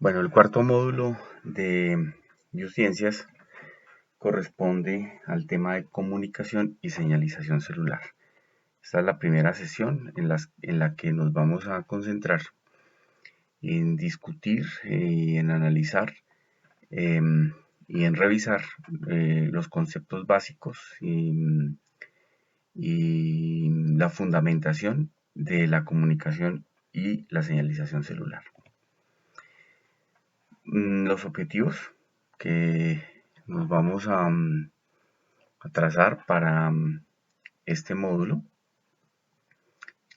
Bueno, el cuarto módulo de biociencias corresponde al tema de comunicación y señalización celular. Esta es la primera sesión en la que nos vamos a concentrar en discutir, en analizar eh, y en revisar los conceptos básicos y la fundamentación de la comunicación y la señalización celular. Los objetivos que nos vamos a trazar para este módulo en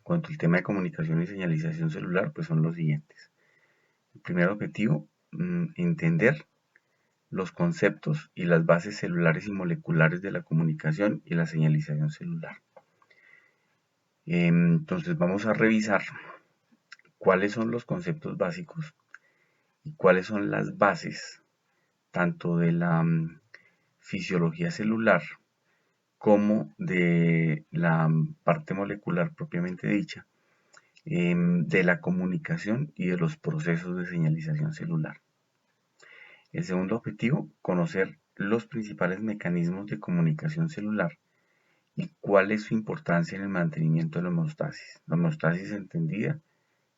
cuanto al tema de comunicación y señalización celular, pues son los siguientes. El primer objetivo, entender los conceptos y las bases celulares y moleculares de la comunicación y la señalización celular. Entonces vamos a revisar cuáles son los conceptos básicos y cuáles son las bases tanto de la fisiología celular como de la parte molecular propiamente dicha, de la comunicación y de los procesos de señalización celular. El segundo objetivo, conocer los principales mecanismos de comunicación celular y cuál es su importancia en el mantenimiento de la homeostasis. La homeostasis entendida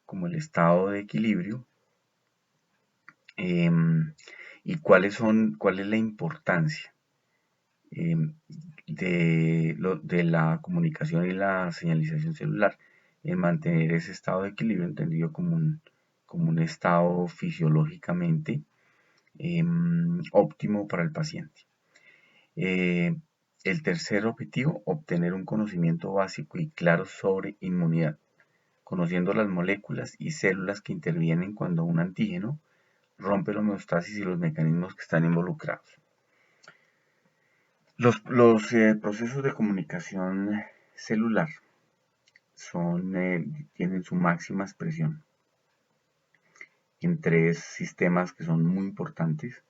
como el estado de equilibrio y cuál es la importancia de la comunicación y la señalización celular en mantener ese estado de equilibrio entendido como un estado fisiológicamente óptimo para el paciente. El tercer objetivo, obtener un conocimiento básico y claro sobre inmunidad, conociendo las moléculas y células que intervienen cuando un antígeno rompe la homeostasis y los mecanismos que están involucrados. Los procesos de comunicación celular tienen su máxima expresión en tres sistemas que son muy importantes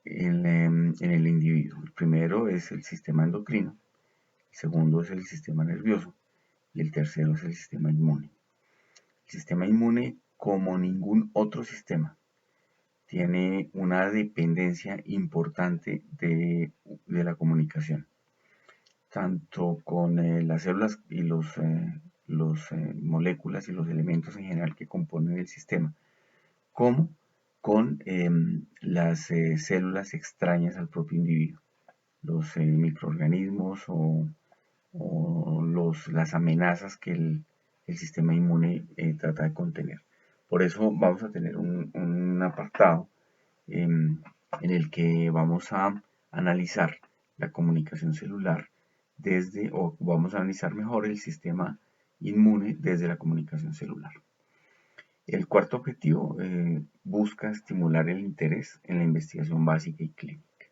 en el individuo. El primero es el sistema endocrino, el segundo es el sistema nervioso y el tercero es el sistema inmune. El sistema inmune, como ningún otro sistema, tiene una dependencia importante de la comunicación, tanto con las células y los moléculas y los elementos en general que componen el sistema, como con las células extrañas al propio individuo, los microorganismos o las amenazas que el sistema inmune trata de contener. Por eso vamos a tener un apartado en el que vamos a analizar la comunicación celular o vamos a analizar mejor el sistema inmune desde la comunicación celular. El cuarto objetivo busca estimular el interés en la investigación básica y clínica.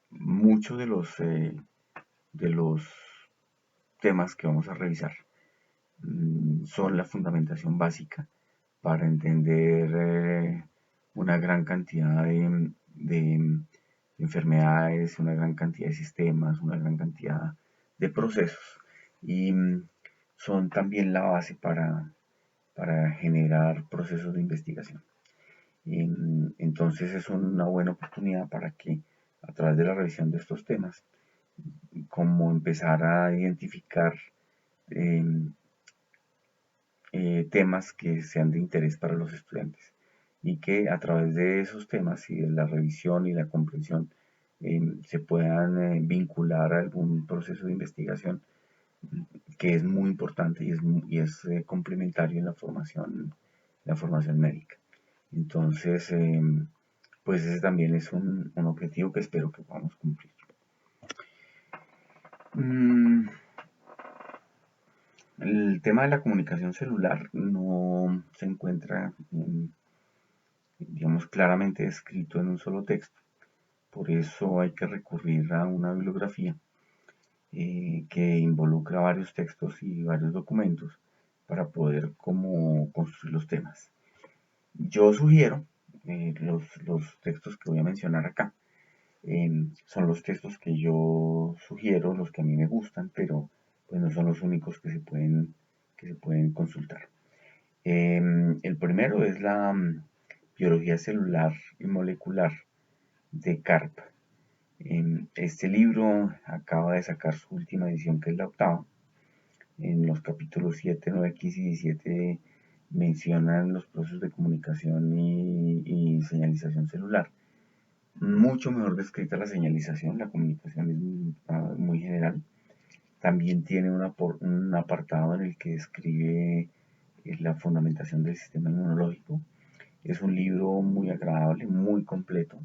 Muchos de los temas que vamos a revisar son la fundamentación básica para entender una gran cantidad de enfermedades, una gran cantidad de sistemas, una gran cantidad de procesos y son también la base para generar procesos de investigación. Entonces es una buena oportunidad para que a través de la revisión de estos temas, como empezar a identificar temas que sean de interés para los estudiantes y que a través de esos temas y de la revisión y la comprensión se puedan vincular a algún proceso de investigación que es muy importante y es complementario en la formación médica. Entonces, pues ese también es un objetivo que espero que podamos cumplir. El tema de la comunicación celular no se encuentra, digamos, claramente descrito en un solo texto. Por eso hay que recurrir a una bibliografía que involucra varios textos y varios documentos para poder como construir los temas. Yo sugiero los textos que voy a mencionar acá. Son los textos que yo sugiero, los que a mí me gustan, pero pues no son los únicos que se pueden consultar. El primero es la biología celular y molecular de Karp. Este libro acaba de sacar su última edición, que es la octava. En los capítulos 7, 9, 15 y 17 mencionan los procesos de comunicación y señalización celular. Mucho mejor descrita la señalización, la comunicación es muy general. También tiene un apartado en el que describe la fundamentación del sistema inmunológico. Es un libro muy agradable, muy completo,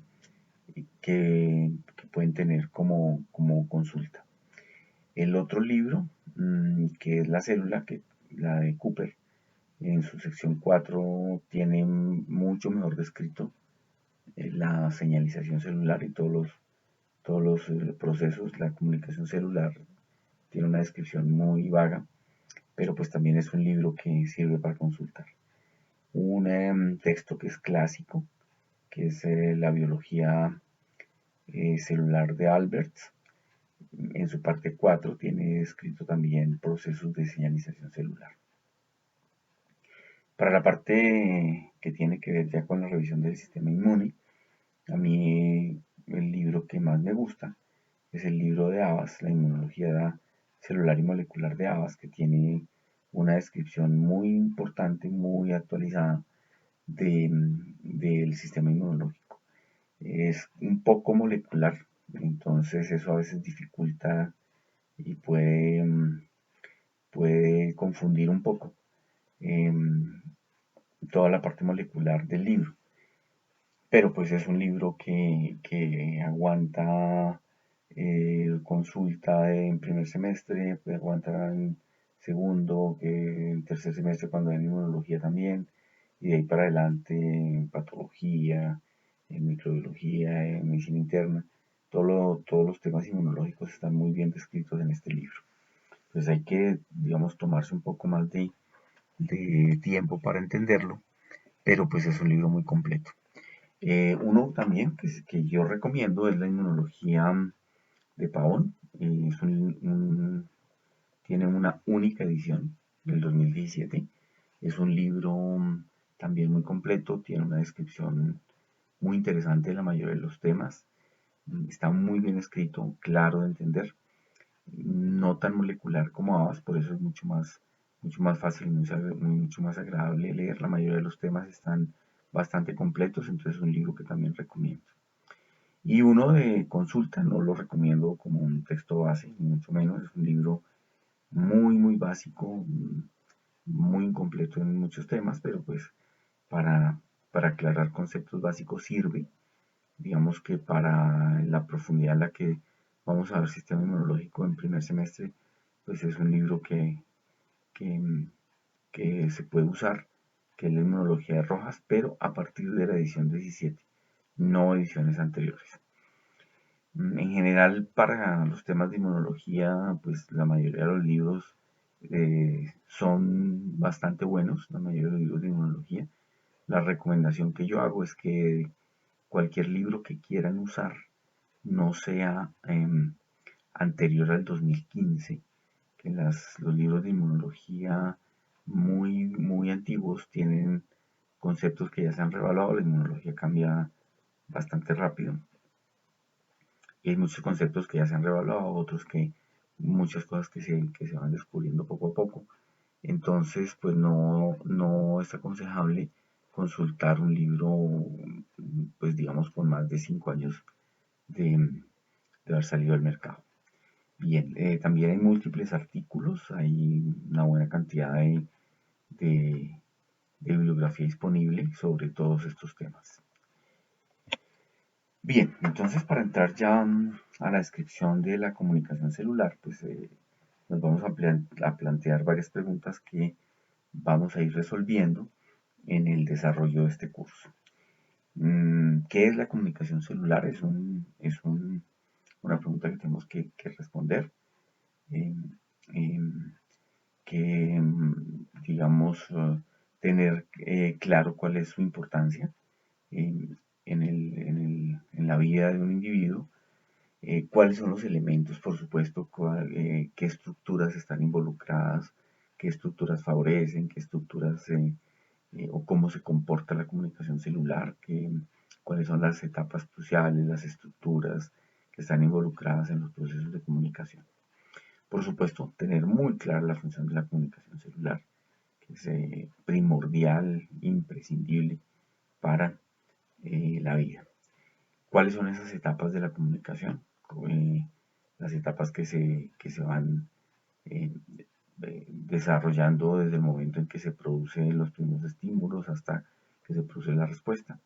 que pueden tener como consulta. El otro libro, que es La célula, la de Cooper, en su sección 4 tiene mucho mejor descrito la señalización celular y todos los procesos. La comunicación celular tiene una descripción muy vaga, pero pues también es un libro que sirve para consultar. Un texto que es clásico, que es la biología celular de Alberts. En su parte 4 tiene escrito también procesos de señalización celular. Para la parte que tiene que ver ya con la revisión del sistema inmune, a mí el libro que más me gusta es el libro de Abbas, la inmunología celular y molecular de Abbas, que tiene una descripción muy importante, muy actualizada del sistema inmunológico. Es un poco molecular, entonces eso a veces dificulta y puede confundir un poco toda la parte molecular del libro. Pero pues es un libro que aguanta consulta en primer semestre, puede aguantar en segundo, en tercer semestre cuando hay inmunología también, y de ahí para adelante en patología, en microbiología, en medicina interna. Todos los temas inmunológicos están muy bien descritos en este libro. Entonces hay que, digamos, tomarse un poco más de tiempo para entenderlo, pero pues es un libro muy completo. Uno también que yo recomiendo es la inmunología de Pavón. Tiene una única edición del 2017. Es un libro también muy completo, tiene una descripción muy interesante de la mayoría de los temas. Está muy bien escrito, claro de entender, no tan molecular como Abbas, por eso es mucho más fácil, mucho más agradable leer. La mayoría de los temas están bastante completos, entonces es un libro que también recomiendo. Y uno de consulta, no lo recomiendo como un texto base, ni mucho menos, es un libro muy básico, muy incompleto en muchos temas, pero pues para, para aclarar conceptos básicos sirve. Digamos que para la profundidad en la que vamos a ver sistema inmunológico en primer semestre, pues es un libro que, que se puede usar, que es la inmunología de Rojas, pero a partir de la edición 17, no ediciones anteriores. En general, para los temas de inmunología, pues la mayoría de los libros son bastante buenos, la mayoría de los libros de inmunología. La recomendación que yo hago es que cualquier libro que quieran usar no sea anterior al 2015, que los libros de inmunología muy antiguos tienen conceptos que ya se han revaluado, la inmunología cambia bastante rápido y hay muchos conceptos que ya se han revaluado, otros muchas cosas que se van descubriendo poco a poco. Entonces, pues no es aconsejable consultar un libro, pues digamos, con más de 5 años de haber salido al mercado. Bien, también hay múltiples artículos, hay una buena cantidad de bibliografía disponible sobre todos estos temas. Bien, entonces para entrar ya a la descripción de la comunicación celular, pues nos vamos a plantear varias preguntas que vamos a ir resolviendo en el desarrollo de este curso. ¿Qué es la comunicación celular? Una pregunta que tenemos que responder. Eh, eh, que, digamos, tener claro cuál es su importancia en la vida de un individuo, cuáles son los elementos, por supuesto, qué estructuras están involucradas, qué estructuras favorecen, qué estructuras o cómo se comporta la comunicación celular, cuáles son las etapas cruciales, las estructuras que están involucradas en los procesos de comunicación. Por supuesto, tener muy clara la función de la comunicación celular, que es primordial, imprescindible para la vida. ¿Cuáles son esas etapas de la comunicación? Eh, las etapas que se van eh, desarrollando desde el momento en que se producen los primeros estímulos hasta que se produce la respuesta.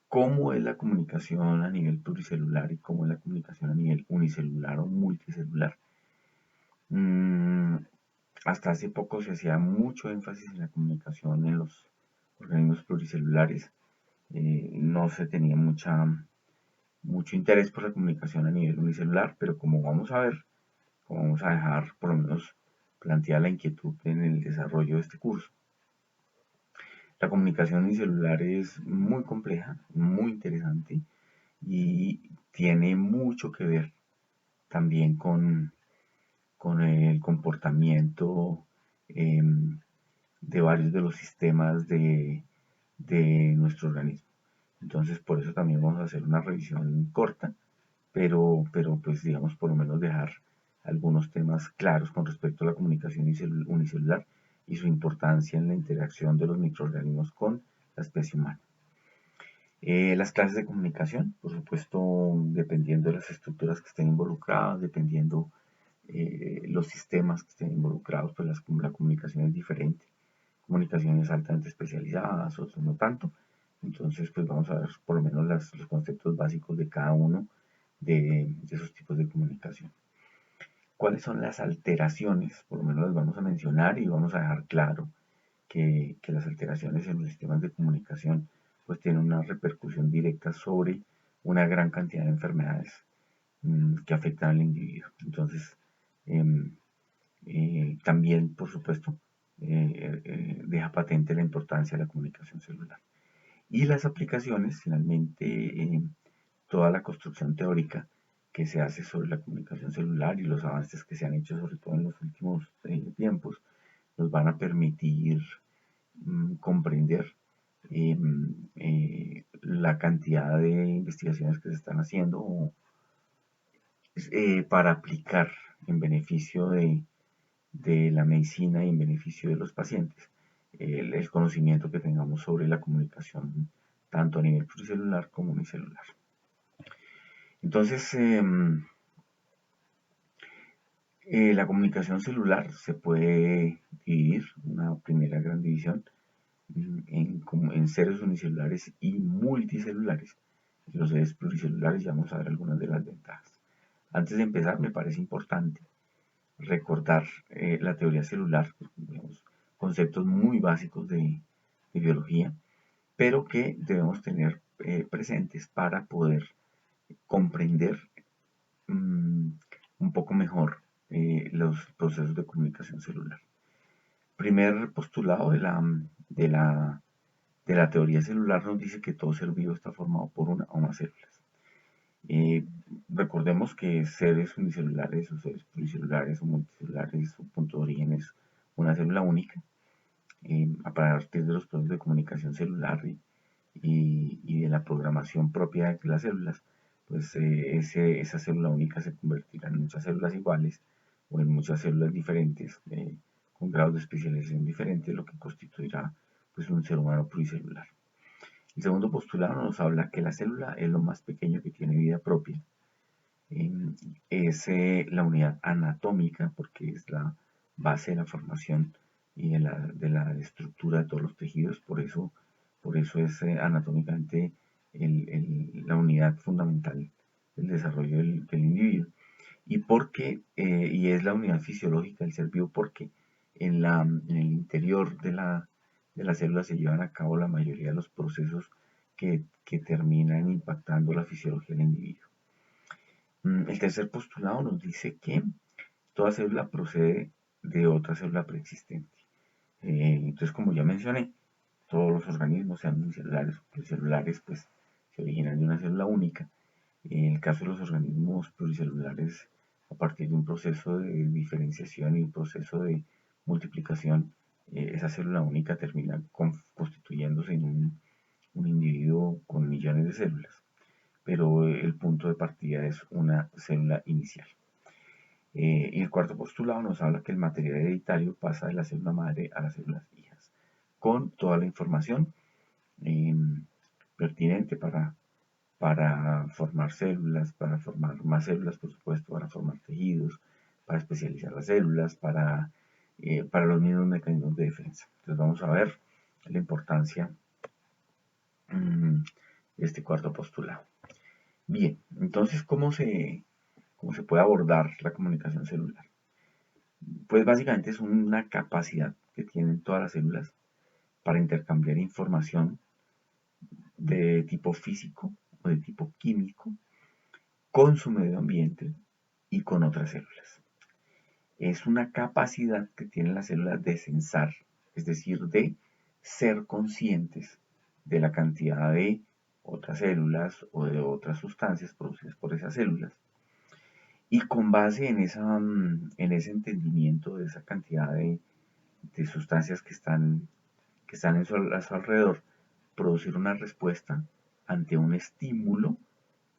¿Cómo es la comunicación a nivel pluricelular y cómo es la comunicación a nivel unicelular o multicelular? Hasta hace poco se hacía mucho énfasis en la comunicación en los organismos pluricelulares. No se tenía mucho interés por la comunicación a nivel unicelular, pero como vamos a ver, como vamos a dejar por lo menos plantear la inquietud en el desarrollo de este curso. La comunicación unicelular es muy compleja, muy interesante y tiene mucho que ver también con el comportamiento eh, de varios de los sistemas de nuestro organismo. Entonces, por eso también vamos a hacer una revisión corta, pero pues digamos por lo menos dejar algunos temas claros con respecto a la comunicación unicelular y su importancia en la interacción de los microorganismos con la especie humana. Las clases de comunicación, por supuesto, dependiendo de las estructuras que estén involucradas, dependiendo los sistemas que estén involucrados, pues la comunicación es diferente. Comunicaciones altamente especializadas, otras no tanto. Entonces, pues vamos a ver por lo menos los conceptos básicos de cada uno de esos tipos de comunicación. ¿Cuáles son las alteraciones? Por lo menos las vamos a mencionar y vamos a dejar claro que las alteraciones en los sistemas de comunicación pues tienen una repercusión directa sobre una gran cantidad de enfermedades que afectan al individuo. Entonces, también, por supuesto, deja patente la importancia de la comunicación celular. Y las aplicaciones, finalmente, toda la construcción teórica que se hace sobre la comunicación celular y los avances que se han hecho, sobre todo en los últimos tiempos, nos van a permitir comprender la cantidad de investigaciones que se están haciendo para aplicar en beneficio de la medicina y en beneficio de los pacientes el conocimiento que tengamos sobre la comunicación tanto a nivel pluricelular como unicelular. Entonces, la comunicación celular se puede dividir, una primera gran división, en seres unicelulares y multicelulares. Los seres pluricelulares ya vamos a ver algunas de las ventajas. Antes de empezar, me parece importante recordar la teoría celular, digamos, conceptos muy básicos de biología, pero que debemos tener presentes para poder comprender un poco mejor los procesos de comunicación celular. Primer postulado de la teoría celular nos dice que todo ser vivo está formado por una o más células. Recordemos que seres unicelulares o seres pluricelulares o multicelulares, su punto de origen es una célula única. A partir de los procesos de comunicación celular y de la programación propia de las células, pues esa célula única se convertirá en muchas células iguales o en muchas células diferentes con grados de especialización diferentes, lo que constituirá pues un ser humano pluricelular. El segundo postulado nos habla que la célula es lo más pequeño que tiene vida propia. Es la unidad anatómica porque es la base de la formación y de la estructura de todos los tejidos, por eso es anatómicamente la unidad fundamental del desarrollo del individuo. Y es la unidad fisiológica del ser vivo porque en el interior de la célula se llevan a cabo la mayoría de los procesos que terminan impactando la fisiología del individuo. El tercer postulado nos dice que toda célula procede de otra célula preexistente. Entonces, como ya mencioné, todos los organismos, sean unicelulares o pluricelulares, pues se originan de una célula única. En el caso de los organismos pluricelulares, a partir de un proceso de diferenciación y un proceso de multiplicación, esa célula única termina constituyéndose en un individuo con millones de células, pero el punto de partida es una célula inicial. Y el cuarto postulado nos habla que el material hereditario pasa de la célula madre a las células hijas, con toda la información eh, pertinente para formar células, para formar más células, por supuesto, para formar tejidos, para especializar las células, para los mismos mecanismos de defensa. Entonces vamos a ver la importancia de este cuarto postulado. Bien, entonces, ¿cómo se puede abordar la comunicación celular? Pues básicamente es una capacidad que tienen todas las células para intercambiar información de tipo físico o de tipo químico con su medio ambiente y con otras células. Es una capacidad que tienen las células de sensar, es decir, de ser conscientes de la cantidad de otras células o de otras sustancias producidas por esas células. Y con base en ese entendimiento de esa cantidad de sustancias que están a su alrededor, producir una respuesta ante un estímulo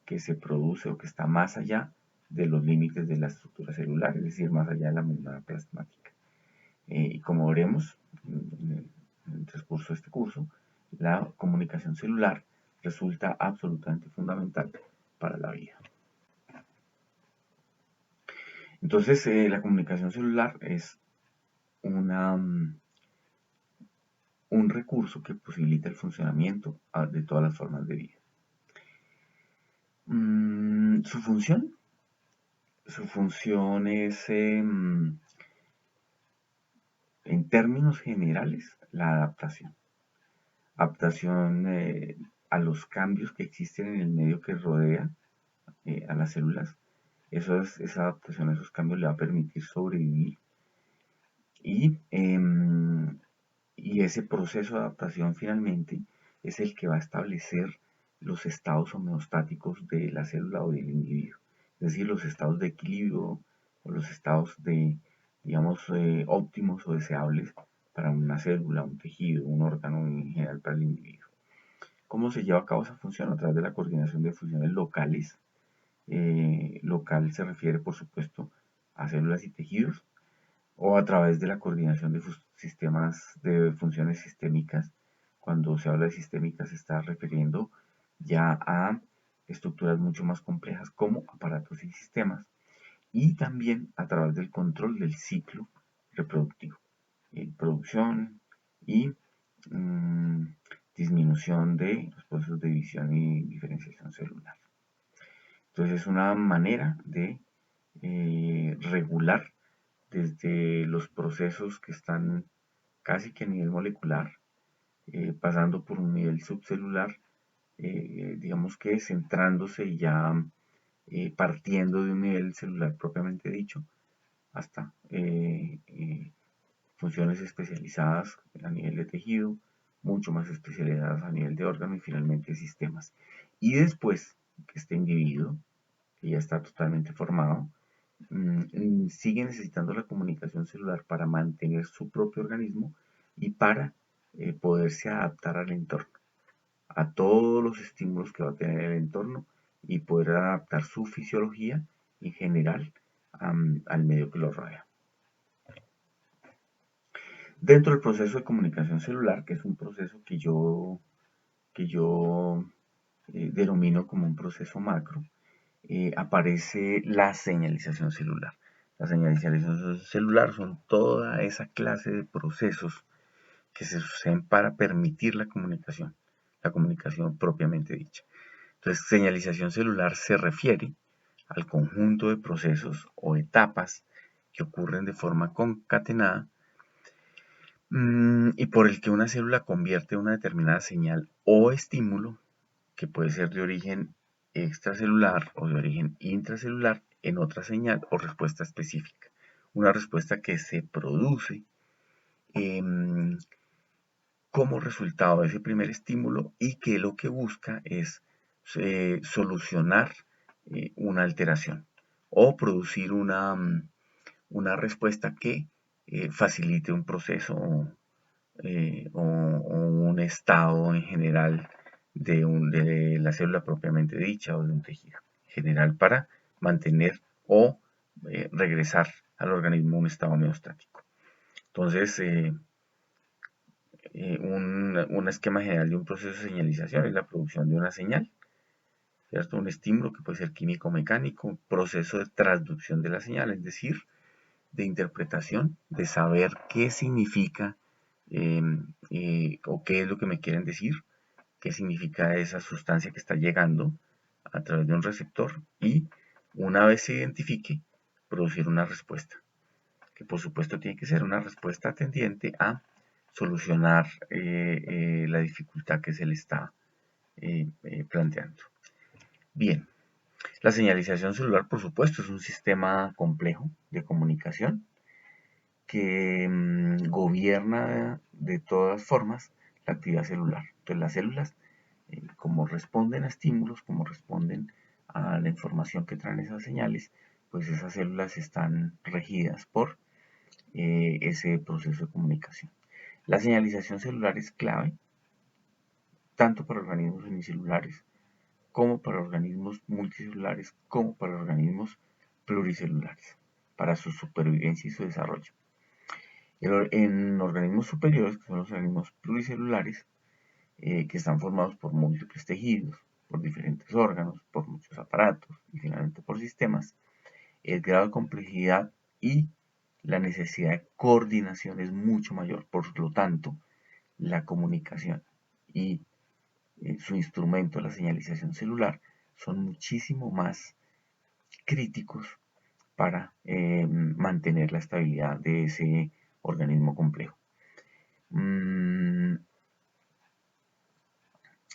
que se produce o que está más allá de los límites de la estructura celular, es decir, más allá de la membrana plasmática. Y como veremos en el transcurso de este curso, la comunicación celular resulta absolutamente fundamental para la vida. Entonces, la comunicación celular es un recurso que posibilita el funcionamiento de todas las formas de vida. Su función es, en términos generales, la adaptación. Adaptación a los cambios que existen en el medio que rodea a las células. Esa adaptación a esos cambios le va a permitir sobrevivir. Y ese proceso de adaptación finalmente es el que va a establecer los estados homeostáticos de la célula o del individuo. Es decir, los estados de equilibrio o los estados digamos, óptimos o deseables para una célula, un tejido, un órgano en general para el individuo. ¿Cómo se lleva a cabo esa función? A través de la coordinación de funciones locales. Local se refiere, por supuesto, a células y tejidos, o a través de la coordinación de sistemas de funciones sistémicas. Cuando se habla de sistémicas se está refiriendo ya a estructuras mucho más complejas como aparatos y sistemas, y también a través del control del ciclo reproductivo, producción y disminución de los procesos de división y diferenciación celular. Entonces es una manera de regular desde los procesos que están casi que a nivel molecular, pasando por un nivel subcelular, digamos que centrándose ya partiendo de un nivel celular propiamente dicho, hasta funciones especializadas a nivel de tejido, mucho más especializadas a nivel de órgano y finalmente sistemas. Y después que este individuo, que ya está totalmente formado, sigue necesitando la comunicación celular para mantener su propio organismo y para poderse adaptar al entorno, a todos los estímulos que va a tener el entorno y poder adaptar su fisiología en general al medio que lo rodea. Dentro del proceso de comunicación celular, que es un proceso que yo denomino como un proceso macro, aparece la señalización celular. La señalización celular son toda esa clase de procesos que se suceden para permitir la comunicación propiamente dicha. Entonces, señalización celular se refiere al conjunto de procesos o etapas que ocurren de forma concatenada y por el que una célula convierte una determinada señal o estímulo, que puede ser de origen extracelular o de origen intracelular, en otra señal o respuesta específica. Una respuesta que se produce como resultado de ese primer estímulo y que lo que busca es solucionar una alteración o producir una respuesta que facilite un proceso o un estado en general de la célula propiamente dicha o de un tejido general para mantener o regresar al organismo a un estado homeostático. Entonces, un esquema general de un proceso de señalización es la producción de una señal, ¿cierto? Un estímulo que puede ser químico-mecánico, proceso de transducción de la señal, es decir, de interpretación, de saber qué significa o qué es lo que me quieren decir, qué significa esa sustancia que está llegando a través de un receptor y una vez se identifique, producir una respuesta, que por supuesto tiene que ser una respuesta tendiente a solucionar la dificultad que se le está planteando. Bien, la señalización celular, por supuesto, es un sistema complejo de comunicación que gobierna de todas formas la actividad celular. Entonces las células, como responden a estímulos, como responden a la información que traen esas señales, pues esas células están regidas por ese proceso de comunicación. La señalización celular es clave tanto para organismos unicelulares como para organismos multicelulares como para organismos pluricelulares, para su supervivencia y su desarrollo. En organismos superiores, que son los organismos pluricelulares, que están formados por múltiples tejidos, por diferentes órganos, por muchos aparatos y finalmente por sistemas, el grado de complejidad y la necesidad de coordinación es mucho mayor. Por lo tanto, la comunicación y su instrumento, la señalización celular, son muchísimo más críticos para mantener la estabilidad de ese organismo complejo.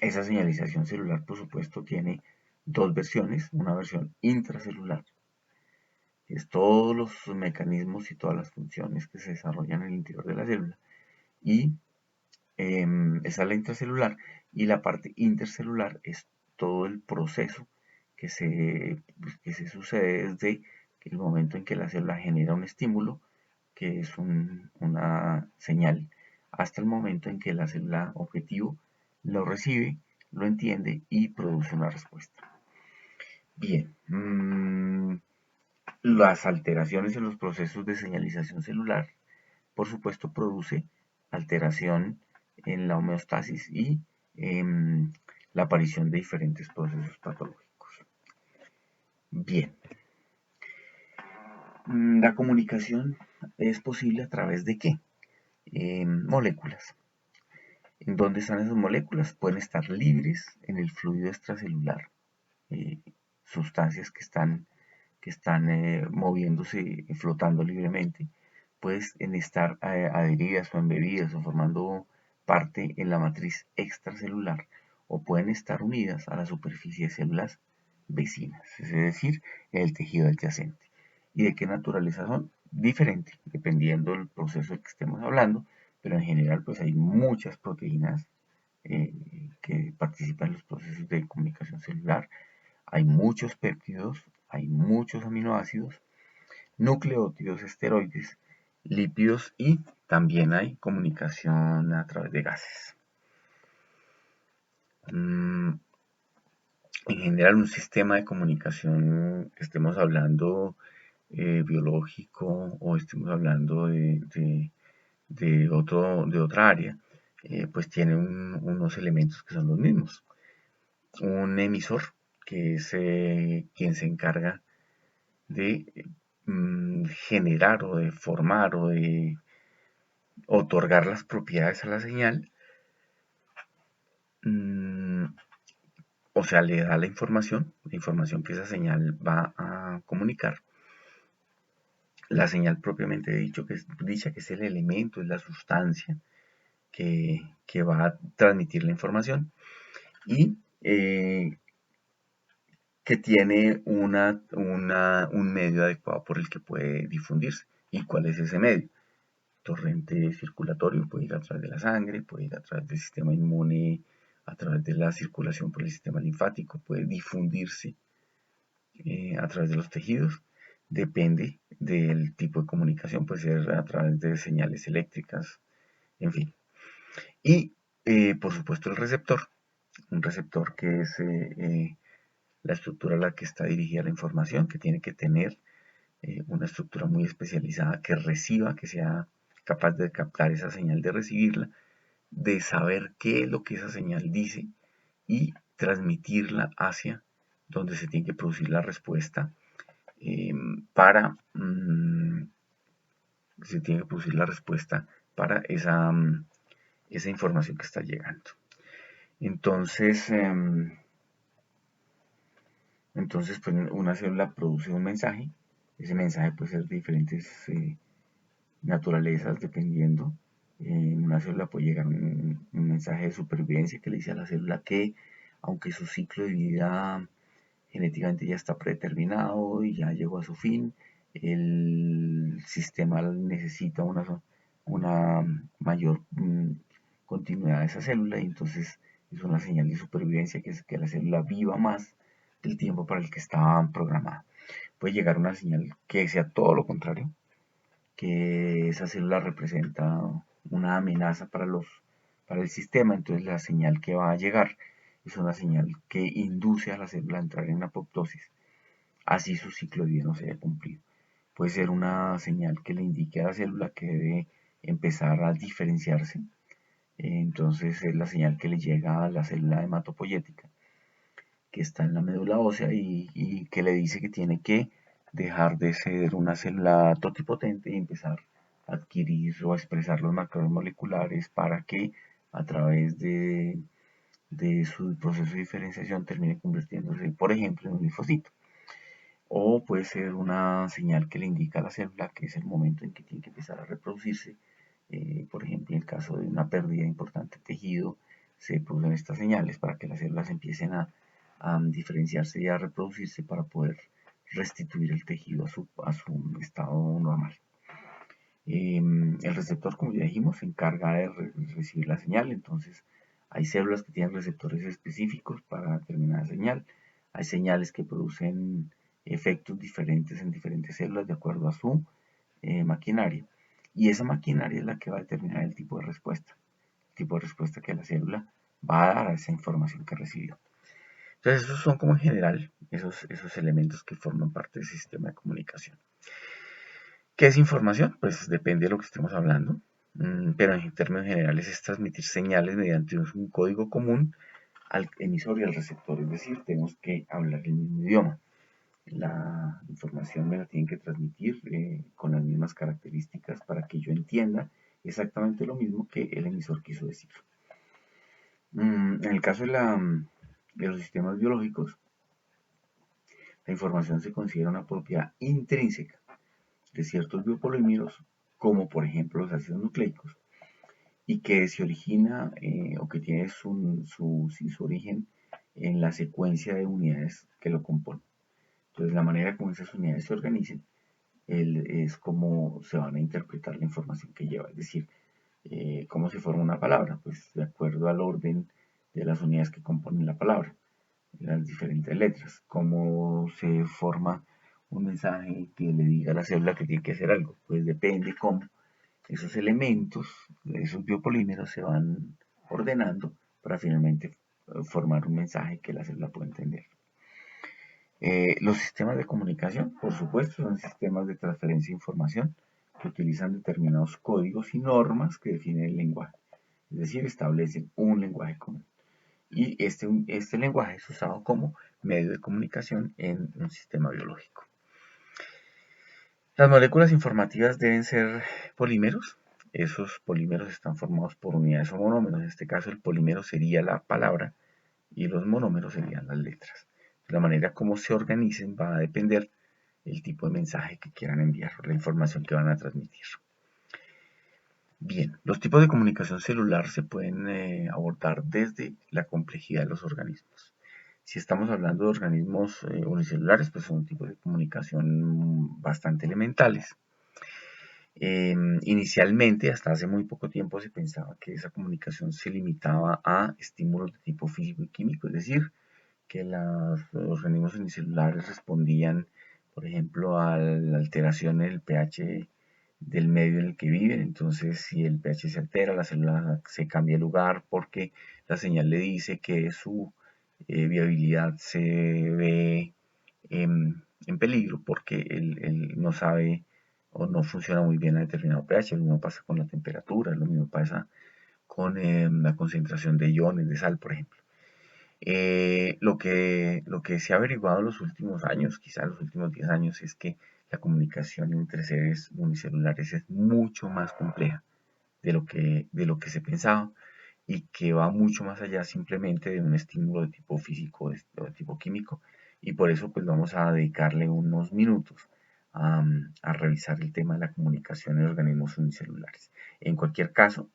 Esa señalización celular, por supuesto, tiene dos versiones. Una versión intracelular, que es todos los mecanismos y todas las funciones que se desarrollan en el interior de la célula. Y esa es la intracelular. Y la parte intercelular es todo el proceso que se sucede desde el momento en que la célula genera un estímulo, que es una señal, hasta el momento en que la célula objetivo lo recibe, lo entiende y produce una respuesta. Bien, las alteraciones en los procesos de señalización celular, por supuesto, produce alteración en la homeostasis y la aparición de diferentes procesos patológicos. Bien, la comunicación es posible a través de ¿qué? Moléculas. ¿En dónde están esas moléculas? Pueden estar libres en el fluido extracelular, sustancias que están moviéndose, flotando libremente, pueden estar adheridas o embebidas o formando parte en la matriz extracelular o pueden estar unidas a la superficie de células vecinas, es decir, en el tejido adyacente. ¿Y de qué naturaleza son? Diferente, dependiendo del proceso del que estemos hablando, pero en general pues hay muchas proteínas que participan en los procesos de comunicación celular, hay muchos péptidos, hay muchos aminoácidos, nucleótidos, esteroides, lípidos y también hay comunicación a través de gases. En general, un sistema de comunicación, estemos hablando biológico o estemos hablando de otra área, pues tiene unos elementos que son los mismos. Un emisor, que es quien se encarga de generar o de formar o de otorgar las propiedades a la señal, o sea, le da la información que esa señal va a comunicar. La señal propiamente dicha, que es el elemento, es la sustancia que va a transmitir la información y que tiene un medio adecuado por el que puede difundirse. ¿Y cuál es ese medio? Torrente circulatorio, puede ir a través de la sangre, puede ir a través del sistema inmune, a través de la circulación por el sistema linfático, puede difundirse a través de los tejidos. Depende del tipo de comunicación, puede ser a través de señales eléctricas, en fin. Y por supuesto el receptor, un receptor que es la estructura a la que está dirigida la información, que tiene que tener una estructura muy especializada que reciba, que sea capaz de captar esa señal, de recibirla, de saber qué es lo que esa señal dice y transmitirla hacia donde se tiene que producir la respuesta para se tiene que producir la respuesta para esa información que está llegando. Entonces, pues una célula produce un mensaje. Ese mensaje puede ser de diferentes naturalezas dependiendo. En una célula puede llegar un mensaje de supervivencia que le dice a la célula que, aunque su ciclo de vida genéticamente ya está predeterminado y ya llegó a su fin, el sistema necesita una mayor continuidad de esa célula, y entonces es una señal de supervivencia, que es que la célula viva más del tiempo para el que estaba programada. Puede llegar una señal que sea todo lo contrario, que esa célula representa una amenaza para el sistema, entonces la señal que va a llegar es una señal que induce a la célula a entrar en apoptosis, así su ciclo de vida no se haya cumplido. Puede ser una señal que le indique a la célula que debe empezar a diferenciarse, entonces es la señal que le llega a la célula hematopoyética, que está en la médula ósea, y que le dice que tiene que dejar de ser una célula totipotente y empezar a adquirir o a expresar los marcadores moleculares para que a través de su proceso de diferenciación termine convirtiéndose, por ejemplo, en un linfocito. O puede ser una señal que le indica a la célula que es el momento en que tiene que empezar a reproducirse. Por ejemplo, en el caso de una pérdida importante de tejido, se producen estas señales para que las células empiecen a diferenciarse y a reproducirse para poder restituir el tejido a su estado normal. El receptor, como ya dijimos, se encarga de recibir la señal. Entonces hay células que tienen receptores específicos para determinada señal. Hay señales que producen efectos diferentes en diferentes células de acuerdo a su maquinaria. Y esa maquinaria es la que va a determinar el tipo de respuesta. El tipo de respuesta que la célula va a dar a esa información que recibió. Entonces esos son como en general esos elementos que forman parte del sistema de comunicación. ¿Qué es información? Pues depende de lo que estemos hablando, pero en términos generales es transmitir señales mediante un código común al emisor y al receptor, es decir, tenemos que hablar el mismo idioma. La información me la tienen que transmitir con las mismas características para que yo entienda exactamente lo mismo que el emisor quiso decir. En el caso de los sistemas biológicos, la información se considera una propiedad intrínseca de ciertos biopolímeros, como por ejemplo los ácidos nucleicos, y que se origina o que tiene su origen en la secuencia de unidades que lo componen. Entonces, la manera como esas unidades se organizan es como se van a interpretar la información que lleva. Es decir, cómo se forma una palabra, pues de acuerdo al orden de las unidades que componen la palabra, las diferentes letras. Cómo se forma un mensaje que le diga a la célula que tiene que hacer algo, pues depende cómo esos elementos, esos biopolímeros se van ordenando para finalmente formar un mensaje que la célula pueda entender. Los sistemas de comunicación, por supuesto, son sistemas de transferencia de información que utilizan determinados códigos y normas que definen el lenguaje, es decir, establecen un lenguaje común. Y este lenguaje es usado como medio de comunicación en un sistema biológico. Las moléculas informativas deben ser polímeros. Esos polímeros están formados por unidades o monómeros. En este caso, el polímero sería la palabra y los monómeros serían las letras. La manera como se organicen va a depender del tipo de mensaje que quieran enviar o la información que van a transmitir. Bien, los tipos de comunicación celular se pueden abordar desde la complejidad de los organismos. Si estamos hablando de organismos unicelulares, pues son tipos de comunicación bastante elementales. Inicialmente, hasta hace muy poco tiempo, se pensaba que esa comunicación se limitaba a estímulos de tipo físico y químico, es decir, que los organismos unicelulares respondían, por ejemplo, a la alteración en el pH del medio en el que viven. Entonces, si el pH se altera, la célula se cambia de lugar porque la señal le dice que su viabilidad se ve en peligro porque él no sabe o no funciona muy bien a determinado pH. Lo mismo pasa con la temperatura, lo mismo pasa con la concentración de iones de sal, por ejemplo. Lo que se ha averiguado en los últimos años, quizás los últimos 10 años, es que la comunicación entre seres unicelulares es mucho más compleja de lo que se pensaba y que va mucho más allá simplemente de un estímulo de tipo físico o de tipo químico. Y por eso pues vamos a dedicarle unos minutos a revisar el tema de la comunicación en organismos unicelulares. En cualquier caso,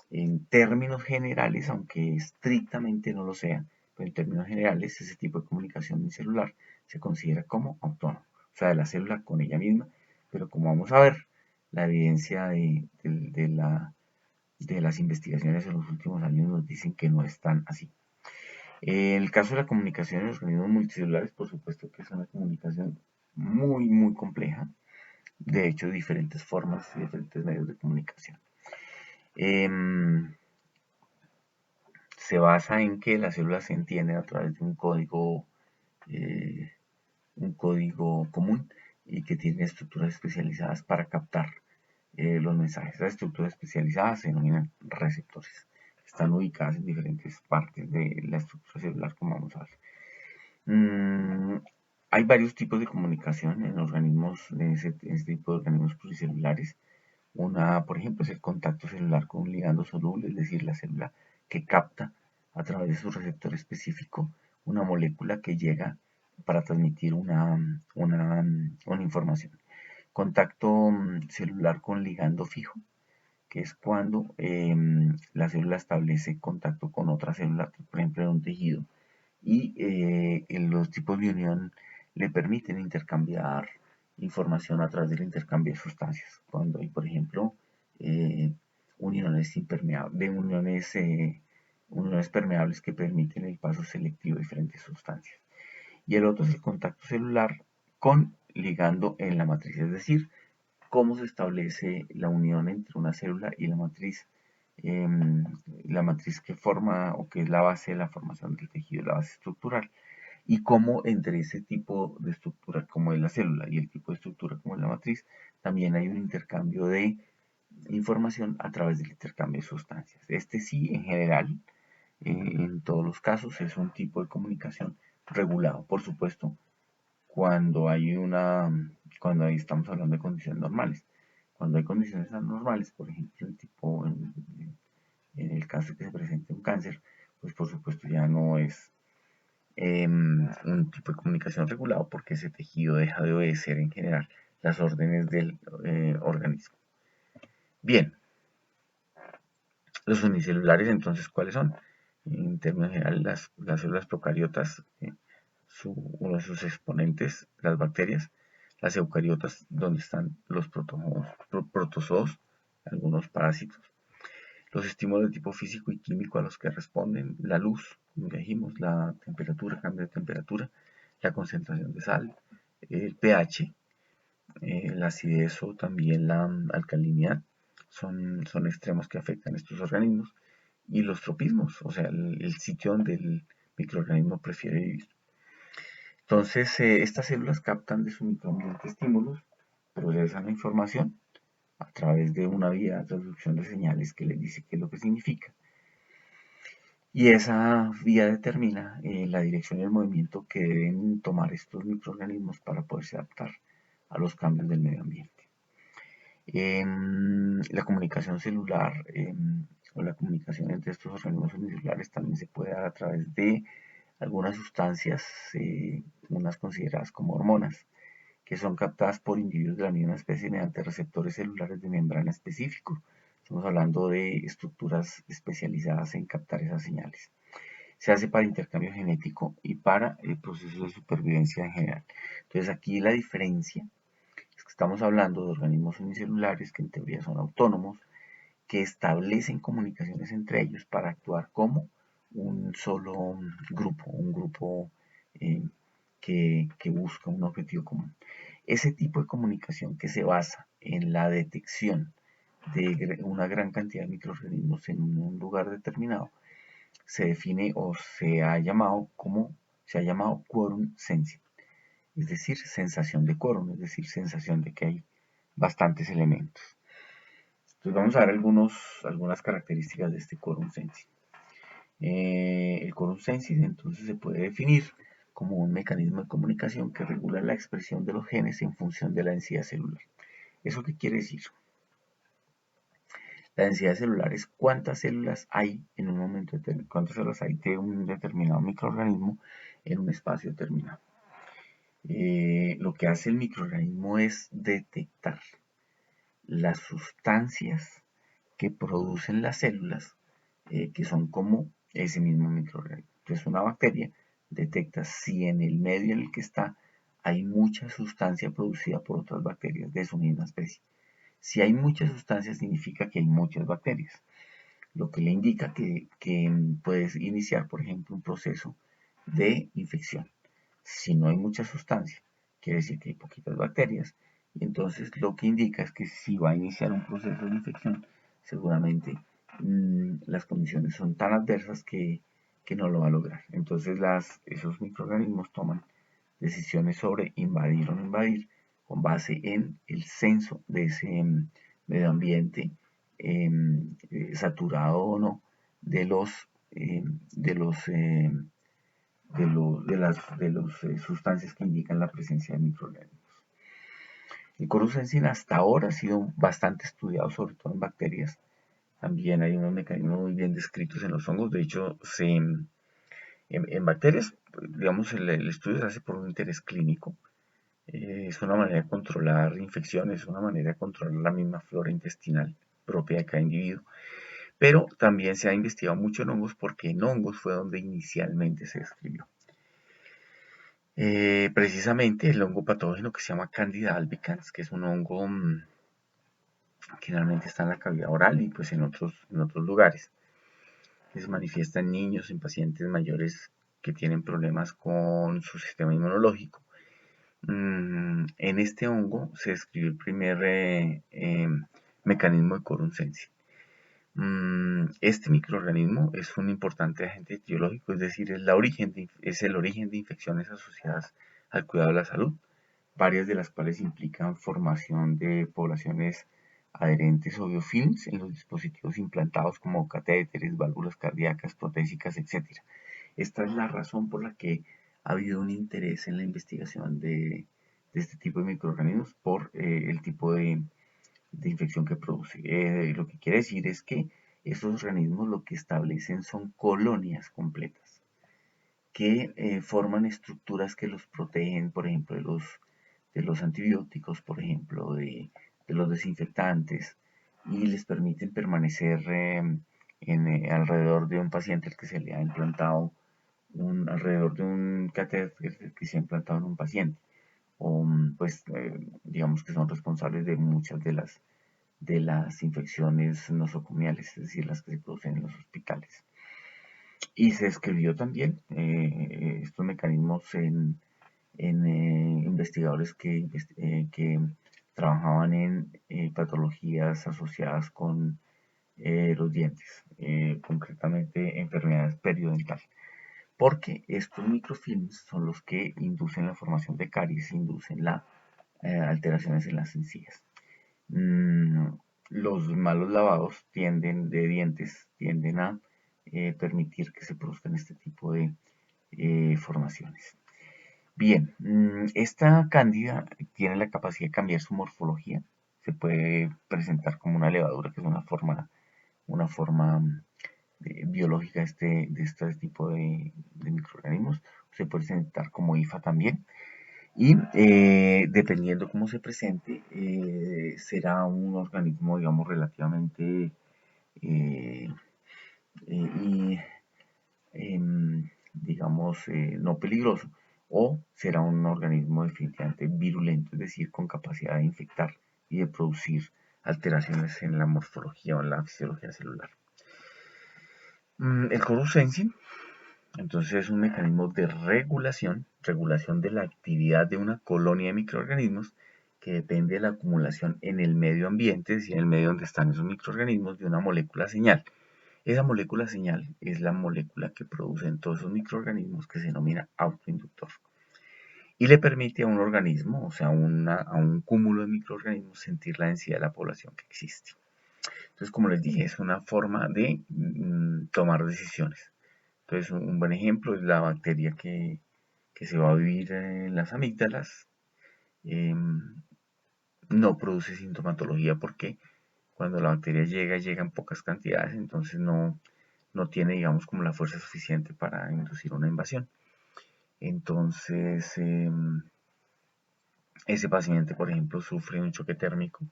en términos generales, aunque estrictamente no lo sea, pero en términos generales ese tipo de comunicación unicelular se considera como autónomo, o sea, de la célula con ella misma, pero como vamos a ver, la evidencia de las investigaciones en los últimos años nos dicen que no es tan así. En el caso de la comunicación en los organismos multicelulares, por supuesto que es una comunicación muy, muy compleja, de hecho, diferentes formas y diferentes medios de comunicación. Se basa en que las células se entienden a través de un código común y que tienen estructuras especializadas para captar los mensajes. Las estructuras especializadas se denominan receptores. Están ubicadas en diferentes partes de la estructura celular, como vamos a ver. Hay varios tipos de comunicación en organismos, en este tipo de organismos pluricelulares. Una, por ejemplo, es el contacto celular con un ligando soluble, es decir, la célula que capta a través de su receptor específico una molécula que llega para transmitir una información. Contacto celular con ligando fijo, que es cuando la célula establece contacto con otra célula, por ejemplo, en un tejido, y los tipos de unión le permiten intercambiar información a través del intercambio de sustancias. Cuando hay, por ejemplo, eh, uniones impermeables, uniones permeables que permiten el paso selectivo de diferentes sustancias. Y el otro es el contacto celular con ligando en la matriz, es decir, cómo se establece la unión entre una célula y la matriz que forma o que es la base de la formación del tejido, la base estructural, y cómo entre ese tipo de estructura como es la célula y el tipo de estructura como es la matriz, también hay un intercambio de información a través del intercambio de sustancias. Este sí, en general, en todos los casos, es un tipo de comunicación regulado, por supuesto, cuando ahí estamos hablando de condiciones normales. Cuando hay condiciones anormales, por ejemplo, en el caso de que se presente un cáncer, pues por supuesto ya no es un tipo de comunicación regulado porque ese tejido deja de obedecer en general las órdenes del organismo. Bien, los unicelulares entonces, ¿cuáles son? En términos generales, las células procariotas, uno de sus exponentes, las bacterias, las eucariotas, donde están los protozoos, algunos parásitos, los estímulos de tipo físico y químico a los que responden, la luz, como ya dijimos, la temperatura, cambio de temperatura, la concentración de sal, el pH, la acidez o también la alcalinidad, son extremos que afectan a estos organismos, y los tropismos, o sea, el sitio donde el microorganismo prefiere vivir. Entonces, estas células captan de su microambiente estímulos, procesan la información a través de una vía de traducción de señales que les dice qué es lo que significa. Y esa vía determina la dirección y el movimiento que deben tomar estos microorganismos para poderse adaptar a los cambios del medio ambiente. La comunicación celular o la comunicación entre estos organismos unicelulares también se puede dar a través de algunas sustancias, unas consideradas como hormonas, que son captadas por individuos de la misma especie mediante receptores celulares de membrana específicos. Estamos hablando de estructuras especializadas en captar esas señales. Se hace para intercambio genético y para el proceso de supervivencia en general. Entonces aquí la diferencia es que estamos hablando de organismos unicelulares que en teoría son autónomos, que establecen comunicaciones entre ellos para actuar como un solo grupo, un grupo que busca un objetivo común. Ese tipo de comunicación que se basa en la detección de una gran cantidad de microorganismos en un lugar determinado se define o se ha llamado quorum sensing, es decir, sensación de quórum, es decir, sensación de que hay bastantes elementos. Entonces vamos a ver algunas características de este quorum sensing. El quorum sensing entonces se puede definir como un mecanismo de comunicación que regula la expresión de los genes en función de la densidad celular. ¿Eso qué quiere decir? La densidad celular es cuántas células hay en un momento determinado, cuántas células hay de un determinado microorganismo en un espacio determinado. Lo que hace el microorganismo es detectar las sustancias que producen las células, que son como ese mismo microorganismo. Entonces una bacteria detecta si en el medio en el que está hay mucha sustancia producida por otras bacterias de su misma especie. Si hay mucha sustancia significa que hay muchas bacterias, lo que le indica que puedes iniciar, por ejemplo, un proceso de infección. Si no hay mucha sustancia, quiere decir que hay poquitas bacterias, y entonces lo que indica es que si va a iniciar un proceso de infección, seguramente las condiciones son tan adversas que no lo va a lograr. Entonces esos microorganismos toman decisiones sobre invadir o no invadir con base en el censo de ese medio ambiente saturado o no de los de los de las sustancias que indican la presencia de microorganismos. El coruscensina hasta ahora ha sido bastante estudiado, sobre todo en bacterias. También hay unos mecanismos muy bien descritos en los hongos. De hecho, en bacterias, digamos, el estudio se hace por un interés clínico. Es una manera de controlar infecciones, es una manera de controlar la misma flora intestinal propia de cada individuo. Pero también se ha investigado mucho en hongos porque en hongos fue donde inicialmente se describió. Precisamente el hongo patógeno que se llama Candida albicans, que es un hongo que generalmente está en la cavidad oral y pues en otros lugares, que se manifiesta en niños, en pacientes mayores que tienen problemas con su sistema inmunológico. En este hongo se describió el primer mecanismo de quorum sensing. Este microorganismo es un importante agente etiológico, es decir, es el origen de infecciones asociadas al cuidado de la salud, varias de las cuales implican formación de poblaciones adherentes o biofilms en los dispositivos implantados como catéteres, válvulas cardíacas, protésicas, etc. Esta es la razón por la que ha habido un interés en la investigación de este tipo de microorganismos por el tipo de infección que produce. Lo que quiere decir es que estos organismos lo que establecen son colonias completas que forman estructuras que los protegen, por ejemplo, de los antibióticos, por ejemplo, de los desinfectantes, y les permiten permanecer alrededor de un paciente al que se le ha implantado alrededor de un catéter que se ha implantado en un paciente, o pues digamos que son responsables de muchas de las infecciones nosocomiales, es decir, las que se producen en los hospitales. Y se escribió también estos mecanismos en investigadores que trabajaban en patologías asociadas con los dientes, concretamente enfermedades periodontales, porque estos microfilms son los que inducen la formación de caries, inducen las alteraciones en las encías. Los malos lavados de dientes tienden a permitir que se produzcan este tipo de formaciones. Bien, esta cándida tiene la capacidad de cambiar su morfología. Se puede presentar como una levadura, que es una forma biológica de este tipo de microorganismos. Se puede presentar como hifa también. Y dependiendo cómo se presente, será un organismo, digamos, relativamente eh, y, digamos, no peligroso, o será un organismo definitivamente virulento, es decir, con capacidad de infectar y de producir alteraciones en la morfología o en la fisiología celular. El quorum sensing Entonces es un mecanismo de regulación de la actividad de una colonia de microorganismos que depende de la acumulación en el medio ambiente, es decir, en el medio donde están esos microorganismos, de una molécula señal. Esa molécula señal es la molécula que producen todos esos microorganismos, que se denomina autoinductor. Y le permite a un organismo, o sea, a un cúmulo de microorganismos, sentir la densidad de la población que existe. Entonces, como les dije, es una forma de tomar decisiones. Entonces, un buen ejemplo es la bacteria que se va a vivir en las amígdalas. No produce sintomatología porque cuando la bacteria llega en pocas cantidades, entonces no tiene, digamos, como la fuerza suficiente para inducir una invasión. Entonces, ese paciente, por ejemplo, sufre un choque térmico,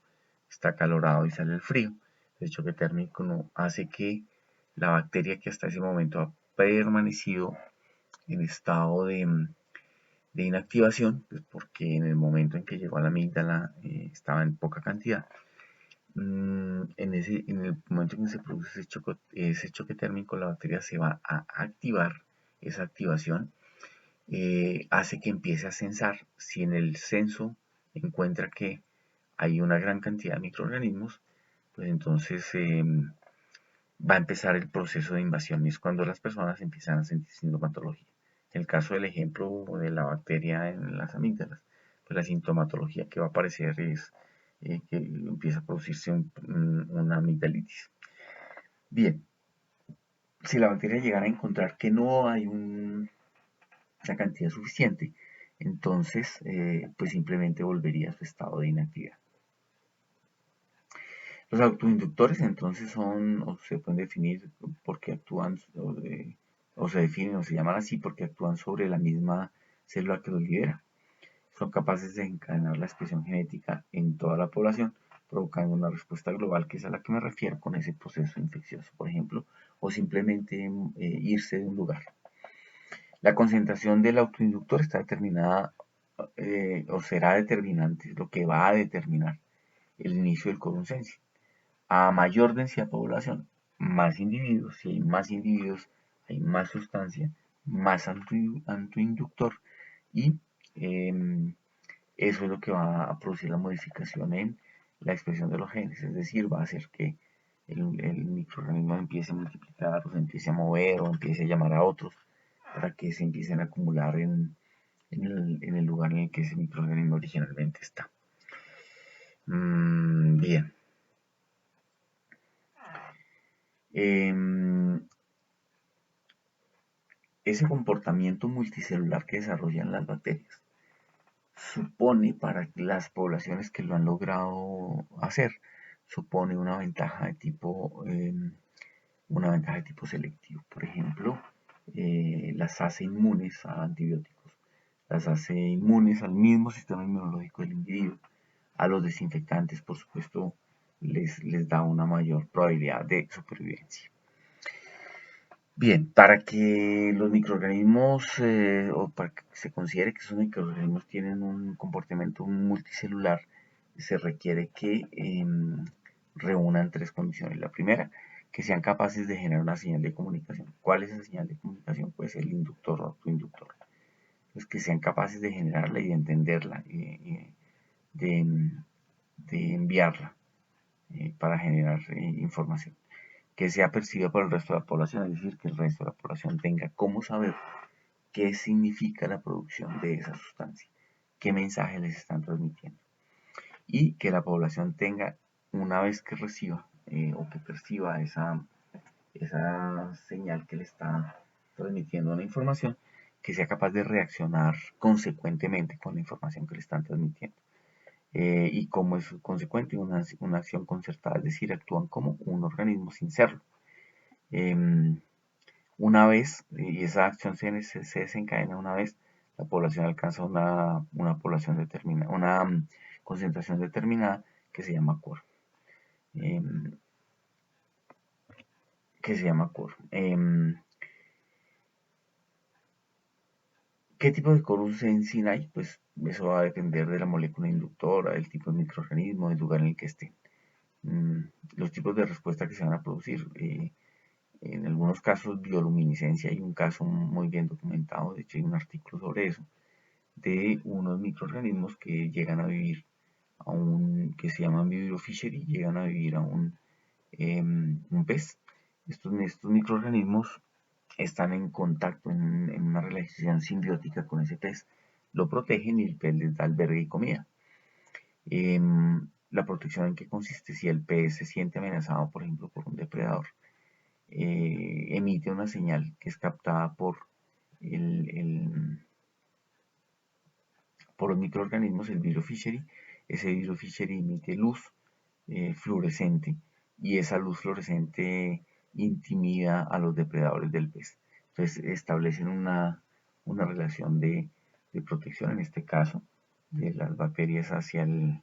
está acalorado y sale el frío. El choque térmico no hace que la bacteria que hasta ese momento ha permanecido en estado de inactivación, pues porque en el momento en que llegó a la amígdala estaba en poca cantidad. En el momento en que se produce ese choque térmico, la bacteria se va a activar. Esa activación hace que empiece a censar. Si en el censo encuentra que hay una gran cantidad de microorganismos, pues entonces va a empezar el proceso de invasión y es cuando las personas empiezan a sentir sintomatología. En el caso del ejemplo de la bacteria en las amígdalas, pues la sintomatología que va a aparecer es que empieza a producirse una amigdalitis. Bien, si la bacteria llegara a encontrar que no hay una cantidad suficiente, entonces pues simplemente volvería a su estado de inactividad. Los autoinductores entonces son, o se pueden definir porque actúan, o se definen o se llaman así porque actúan sobre la misma célula que los lidera. Son capaces de encadenar la expresión genética en toda la población, provocando una respuesta global, que es a la que me refiero con ese proceso infeccioso, por ejemplo, o simplemente irse de un lugar. La concentración del autoinductor está determinada o será determinante, lo que va a determinar el inicio del quórum censi. A mayor densidad de población, más individuos. Si hay más individuos, hay más sustancia, más autoinductor y eso es lo que va a producir la modificación en la expresión de los genes, es decir, va a hacer que el microorganismo empiece a multiplicar o se empiece a mover o empiece a llamar a otros para que se empiecen a acumular en el lugar en el que ese microorganismo originalmente está. Bien. Ese comportamiento multicelular que desarrollan las bacterias supone para las poblaciones que lo han logrado hacer, supone una ventaja de tipo selectivo. Por ejemplo, las hace inmunes a antibióticos, las hace inmunes al mismo sistema inmunológico del individuo, a los desinfectantes, por supuesto, les da una mayor probabilidad de supervivencia. Bien, para que los microorganismos, o para que se considere que esos microorganismos tienen un comportamiento multicelular, se requiere que reúnan tres condiciones. La primera, que sean capaces de generar una señal de comunicación. ¿Cuál es esa señal de comunicación? Pues el inductor o autoinductor. Pues que sean capaces de generarla y de entenderla, de enviarla para generar información. Que sea percibida por el resto de la población, es decir, que el resto de la población tenga cómo saber qué significa la producción de esa sustancia, qué mensaje les están transmitiendo. Y que la población tenga, una vez que reciba o que perciba esa señal que le está transmitiendo la información, que sea capaz de reaccionar consecuentemente con la información que le están transmitiendo. Y como es consecuente, una acción concertada, es decir, actúan como un organismo sin serlo. Una vez, y esa acción se desencadena una vez, la población alcanza una población determinada, una concentración determinada que se llama quórum. ¿Qué tipo de quórum censin hay? Pues eso va a depender de la molécula inductora, del tipo de microorganismo, del lugar en el que esté. Los tipos de respuesta que se van a producir. en algunos casos bioluminiscencia. Hay un caso muy bien documentado, de hecho hay un artículo sobre eso, de unos microorganismos que llegan a vivir que se llaman vibrofishery, llegan a vivir a un pez. Estos microorganismos están en contacto, en una relación simbiótica con ese pez, lo protegen y el pez les da albergue y comida. La protección en qué consiste: si el pez se siente amenazado, por ejemplo, por un depredador, emite una señal que es captada por los microorganismos, el vibrofishery. Ese vibrofishery emite luz fluorescente, y esa luz fluorescente intimida a los depredadores del pez. Entonces establecen una relación de protección, en este caso, de las bacterias hacia el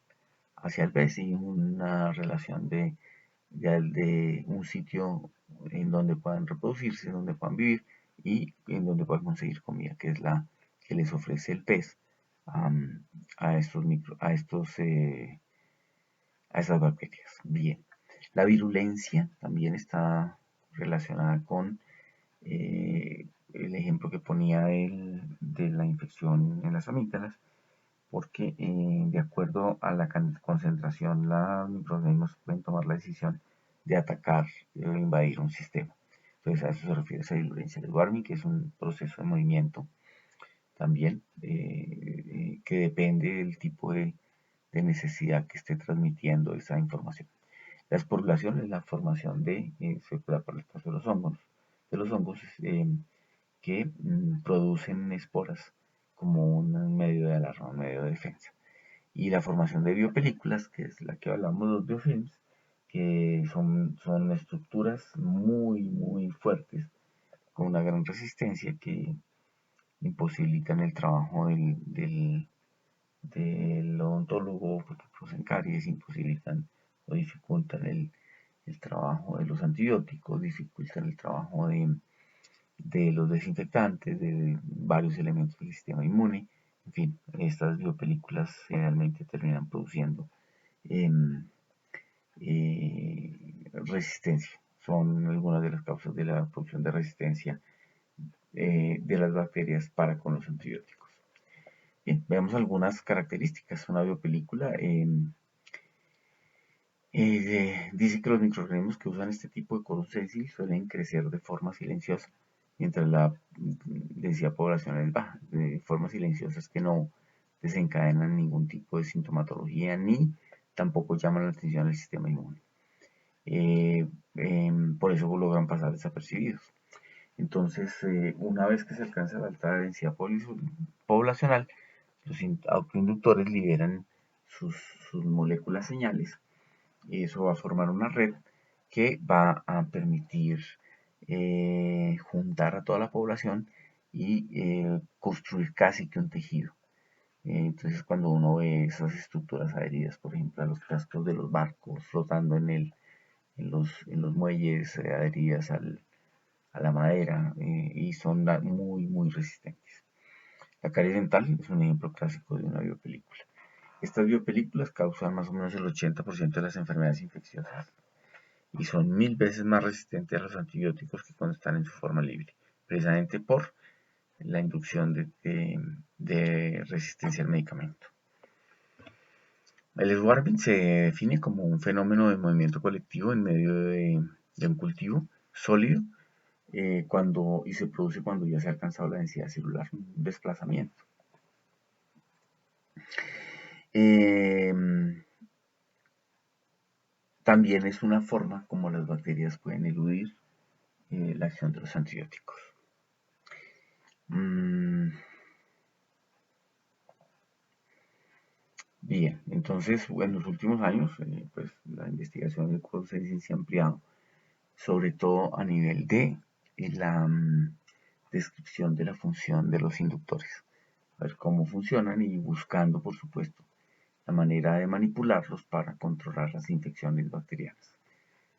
pez, y una relación de un sitio en donde puedan reproducirse, en donde puedan vivir y en donde puedan conseguir comida, que es la que les ofrece el pez a esas bacterias. Bien, la virulencia también está relacionada con el ejemplo que ponía de la infección en las amígdalas, porque de acuerdo a la concentración, los microorganismos pueden tomar la decisión de atacar o invadir un sistema. Entonces a eso se refiere esa virulencia de Warming, que es un proceso de movimiento también que depende del tipo de necesidad que esté transmitiendo esa información. La esporulación es la formación se da por el caso de los hongos que producen esporas como un medio de alarma, un medio de defensa. Y la formación de biopelículas, que es la que hablamos, los biofilms, que son estructuras muy, muy fuertes, con una gran resistencia, que imposibilitan el trabajo del odontólogo, porque producen caries, imposibilitan o dificultan el trabajo de los antibióticos, dificultan el trabajo de los desinfectantes, de varios elementos del sistema inmune. En fin, estas biopelículas generalmente terminan produciendo eh, resistencia. Son algunas de las causas de la producción de resistencia de las bacterias para con los antibióticos. Bien, veamos algunas características. Una biopelícula dice que los microorganismos que usan este tipo de coros sensile suelen crecer de forma silenciosa, mientras la densidad poblacional es baja. De forma silenciosa es que no desencadenan ningún tipo de sintomatología, ni tampoco llaman la atención al sistema inmune. Por eso logran pasar desapercibidos. Entonces, una vez que se alcanza la alta densidad poblacional, los autoinductores liberan sus moléculas señales, y eso va a formar una red que va a permitir juntar a toda la población y construir casi que un tejido. Entonces, cuando uno ve esas estructuras adheridas, por ejemplo, a los cascos de los barcos flotando en los muelles, adheridas a la madera, y son muy, muy resistentes. La caries dental es un ejemplo clásico de una biopelícula. Estas biopelículas causan más o menos el 80% de las enfermedades infecciosas y son 1000 veces más resistentes a los antibióticos que cuando están en su forma libre, precisamente por la inducción de resistencia al medicamento. El swarming se define como un fenómeno de movimiento colectivo en medio de un cultivo sólido, y se produce cuando ya se ha alcanzado la densidad celular, un desplazamiento. Eh, También es una forma como las bacterias pueden eludir la acción de los antibióticos. Bien, entonces en los últimos años, pues la investigación del coronavirus se ha ampliado, sobre todo a nivel de la descripción de la función de los inductores, a ver cómo funcionan, y buscando, por supuesto, la manera de manipularlos para controlar las infecciones bacterianas.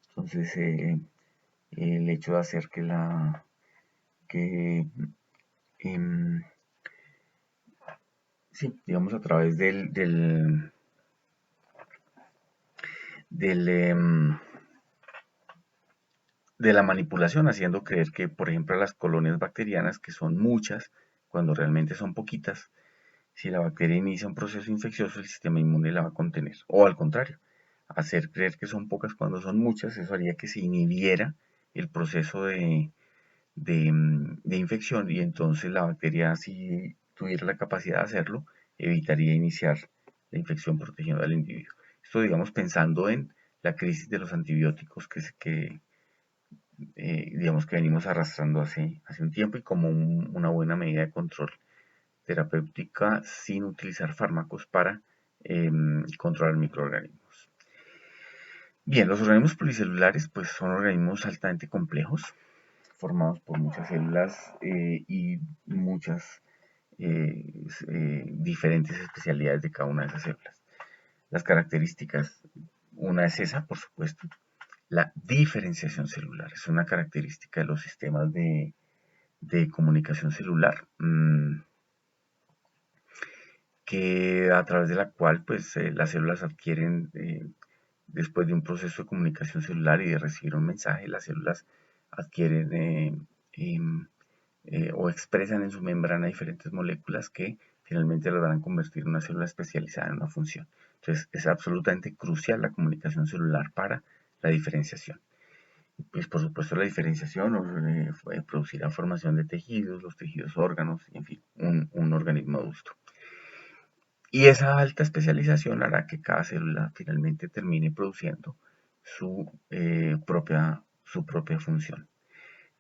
Entonces, el hecho de hacer que sí, digamos, a través del de la manipulación, haciendo creer que, por ejemplo, las colonias bacterianas, que son muchas, cuando realmente son poquitas, si la bacteria inicia un proceso infeccioso, el sistema inmune la va a contener. O al contrario, hacer creer que son pocas cuando son muchas, eso haría que se inhibiera el proceso de infección y entonces la bacteria, si tuviera la capacidad de hacerlo, evitaría iniciar la infección protegiendo al individuo. Esto, digamos, pensando en la crisis de los antibióticos digamos que venimos arrastrando hace un tiempo y como una buena medida de control terapéutica sin utilizar fármacos para controlar microorganismos. Bien, los organismos pluricelulares pues son organismos altamente complejos, formados por muchas células y muchas diferentes especialidades de cada una de esas células. Las características, una es esa, por supuesto, la diferenciación celular, es una característica de los sistemas de comunicación celular, que a través de la cual pues, las células adquieren, después de un proceso de comunicación celular y de recibir un mensaje, las células adquieren o expresan en su membrana diferentes moléculas que finalmente lograrán convertir una célula especializada en una función. Entonces es absolutamente crucial la comunicación celular para la diferenciación. Pues por supuesto la diferenciación producirá formación de tejidos, los tejidos órganos, en fin, un organismo adulto. Y esa alta especialización hará que cada célula finalmente termine produciendo su propia función.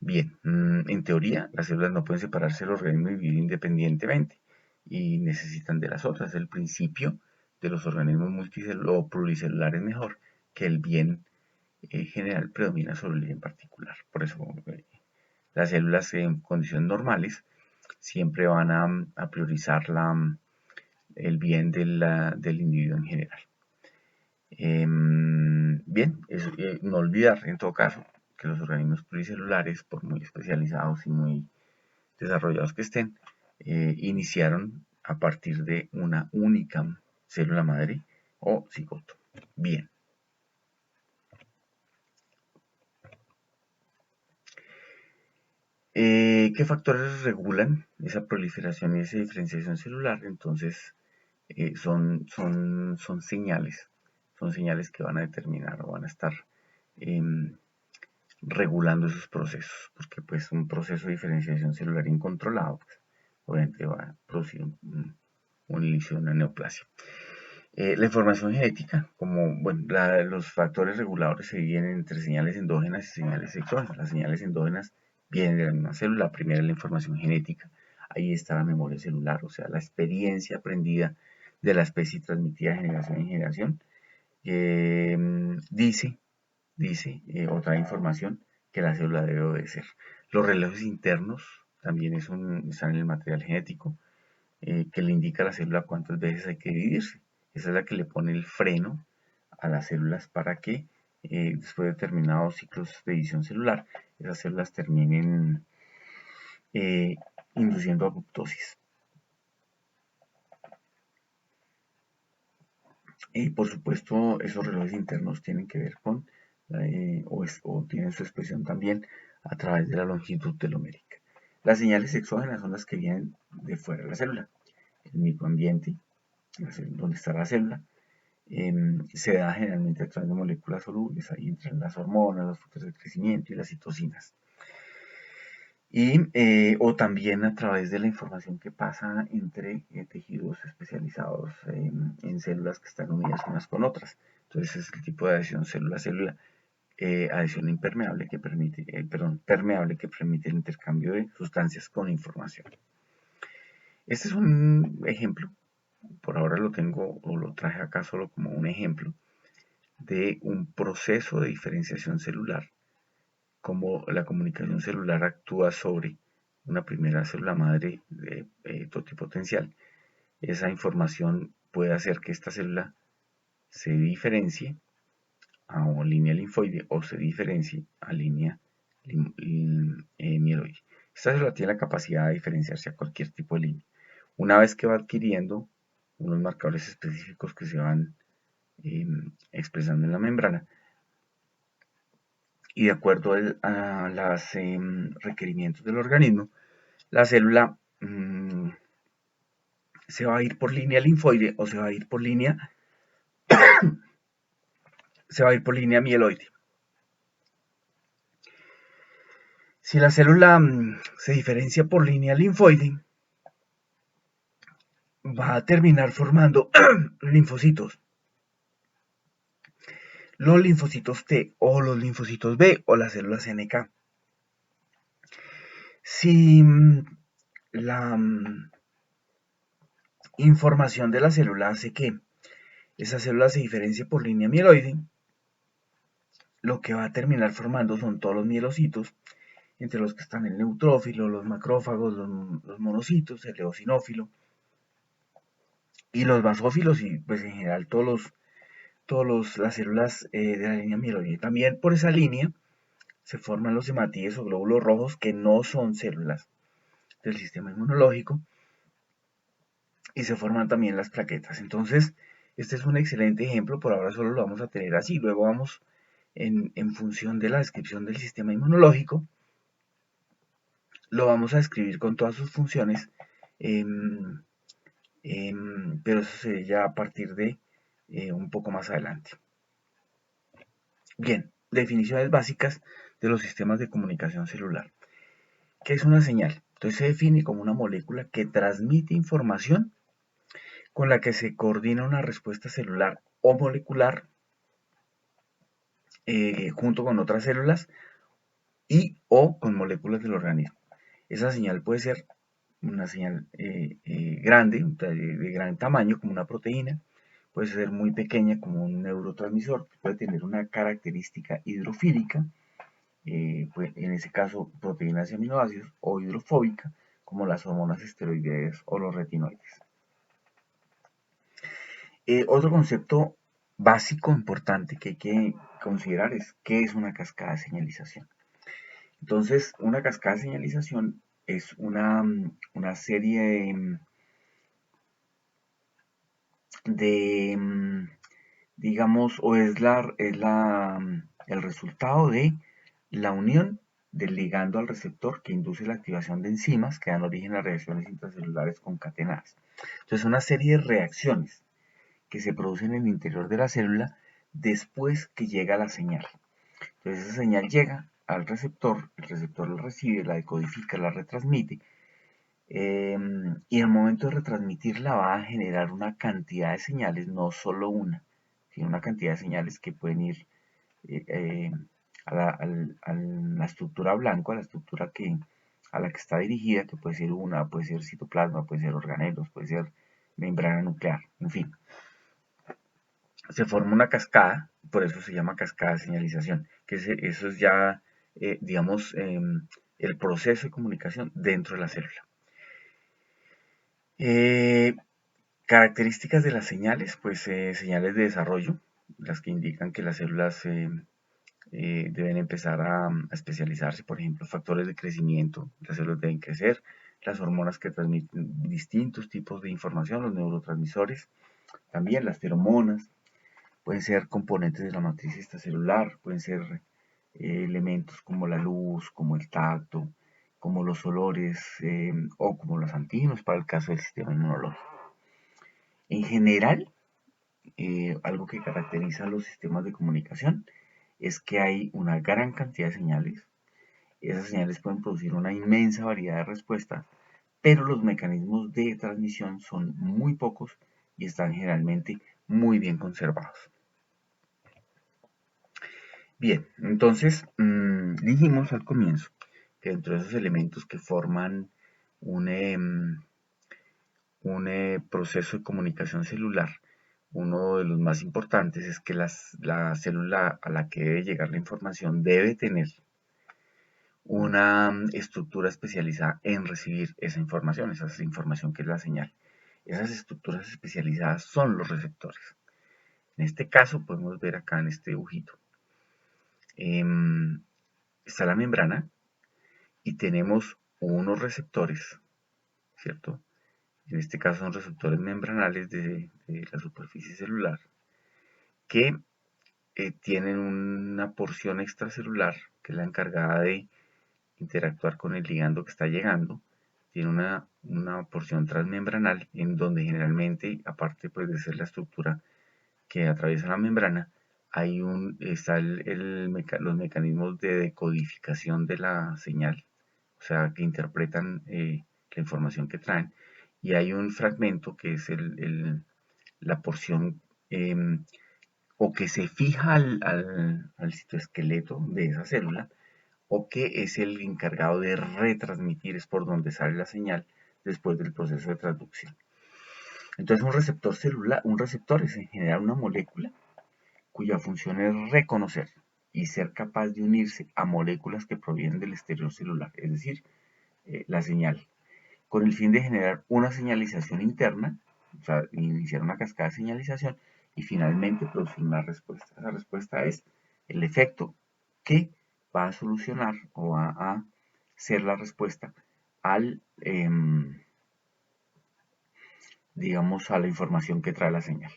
Bien, en teoría las células no pueden separarse del organismo y vivir independientemente y necesitan de las otras. El principio de los organismos multicelulares o pluricelulares mejor que el bien general predomina sobre el bien particular. Por eso las células en condiciones normales siempre van a priorizar el bien del individuo en general. Bien, no olvidar en todo caso que los organismos pluricelulares, por muy especializados y muy desarrollados que estén, iniciaron a partir de una única célula madre o cigoto. Bien. ¿Qué factores regulan esa proliferación y esa diferenciación celular? Entonces, son señales que van a determinar o van a estar em, regulando esos procesos, porque pues un proceso de diferenciación celular incontrolado, pues, obviamente va a producir un inicio de una neoplasia. La información genética, como bueno, los factores reguladores se dividen entre señales endógenas y señales exógenas. Las señales endógenas vienen de la misma célula. La primera es la información genética. Ahí está la memoria celular, o sea, la experiencia aprendida de la especie transmitida de generación en generación. Dice otra información que la célula debe obedecer. Los relojes internos también están en el material genético, que le indica a la célula cuántas veces hay que dividirse. Esa es la que le pone el freno a las células para que después de determinados ciclos de división celular, esas células terminen eh, induciendo apoptosis. Y por supuesto, esos relojes internos tienen que ver con, o tienen su expresión también a través de la longitud telomérica. Las señales exógenas son las que vienen de fuera de la célula. El microambiente, donde está la célula, se da generalmente a través de moléculas solubles. Ahí entran las hormonas, los factores de crecimiento y las citocinas. O también a través de la información que pasa entre tejidos especializados en células que están unidas unas con otras. Entonces es el tipo de adhesión célula-célula, adhesión impermeable que permite, permeable que permite el intercambio de sustancias con información. Este es un ejemplo, por ahora lo tengo o lo traje acá solo como un ejemplo de un proceso de diferenciación celular, cómo la comunicación celular actúa sobre una primera célula madre totipotencial. Esa información puede hacer que esta célula se diferencie a línea linfoide o se diferencie a línea mieloide. Esta célula tiene la capacidad de diferenciarse a cualquier tipo de línea. Una vez que va adquiriendo unos marcadores específicos que se van expresando en la membrana, y de acuerdo a los requerimientos del organismo, la célula se va a ir por línea linfoide o se va a ir por línea mieloide. Si la célula se diferencia por línea linfoide, va a terminar formando linfocitos. Los linfocitos T o los linfocitos B o las células NK. Si la información de la célula hace que esa célula se diferencie por línea mieloide, lo que va a terminar formando son todos los mielocitos, entre los que están el neutrófilo, los macrófagos, los monocitos, el eosinófilo y los basófilos y pues en general las células de la línea mieloide. También por esa línea se forman los hematíes o glóbulos rojos que no son células del sistema inmunológico y se forman también las plaquetas. Entonces, este es un excelente ejemplo, por ahora solo lo vamos a tener así, luego vamos en función de la descripción del sistema inmunológico, lo vamos a describir con todas sus funciones, pero eso sería ya a partir de un poco más adelante. Bien, definiciones básicas de los sistemas de comunicación celular. ¿Qué es una señal? Entonces se define como una molécula que transmite información con la que se coordina una respuesta celular o molecular junto con otras células y o con moléculas del organismo. Esa señal puede ser una señal grande, de gran tamaño, como una proteína, puede ser muy pequeña, como un neurotransmisor, puede tener una característica hidrofílica, pues en ese caso proteínas y aminoácidos, o hidrofóbica, como las hormonas esteroideas o los retinoides. Otro concepto básico importante que hay que considerar es qué es una cascada de señalización. Entonces, una cascada de señalización es una serie de digamos, o es el resultado de la unión del ligando al receptor que induce la activación de enzimas que dan origen a reacciones intracelulares concatenadas. Entonces, una serie de reacciones que se producen en el interior de la célula después que llega la señal. Entonces, esa señal llega al receptor, el receptor la recibe, la decodifica, la retransmite, y en el momento de retransmitirla va a generar una cantidad de señales, no solo una, sino una cantidad de señales que pueden ir eh, eh, a la estructura blanco, a la estructura a la que está dirigida, que puede ser una, puede ser citoplasma, puede ser organelos, puede ser membrana nuclear, en fin. Se forma una cascada, por eso se llama cascada de señalización, que eso es ya, digamos, el proceso de comunicación dentro de la célula. Características de las señales, pues señales de desarrollo, las que indican que las células deben empezar a especializarse, por ejemplo, factores de crecimiento, las células deben crecer, las hormonas que transmiten distintos tipos de información, los neurotransmisores, también las feromonas, pueden ser componentes de la matriz extracelular, pueden ser elementos como la luz, como el tacto, como los olores o como los antígenos para el caso del sistema inmunológico. En general, algo que caracteriza a los sistemas de comunicación es que hay una gran cantidad de señales. Esas señales pueden producir una inmensa variedad de respuestas, pero los mecanismos de transmisión son muy pocos y están generalmente muy bien conservados. Bien, entonces dijimos al comienzo que dentro de esos elementos que forman un proceso de comunicación celular, uno de los más importantes es que la célula a la que debe llegar la información debe tener una estructura especializada en recibir esa información que es la señal. Esas estructuras especializadas son los receptores. En este caso podemos ver acá en este dibujito. Está la membrana y tenemos unos receptores, ¿cierto? En este caso son receptores membranales de la superficie celular que tienen una porción extracelular que es la encargada de interactuar con el ligando que está llegando. Tiene una porción transmembranal en donde generalmente, aparte pues, de ser la estructura que atraviesa la membrana, está los mecanismos de decodificación de la señal, o sea, que interpretan la información que traen. Y hay un fragmento que es la porción o que se fija al citoesqueleto de esa célula, o que es el encargado de retransmitir, es por donde sale la señal después del proceso de transducción. Entonces un receptor celular, un receptor es en general una molécula cuya función es reconocer y ser capaz de unirse a moléculas que provienen del exterior celular, es decir, la señal, con el fin de generar una señalización interna, o sea, iniciar una cascada de señalización y finalmente producir una respuesta. Esa respuesta es el efecto que va a solucionar o va a ser la respuesta al, digamos, a la información que trae la señal.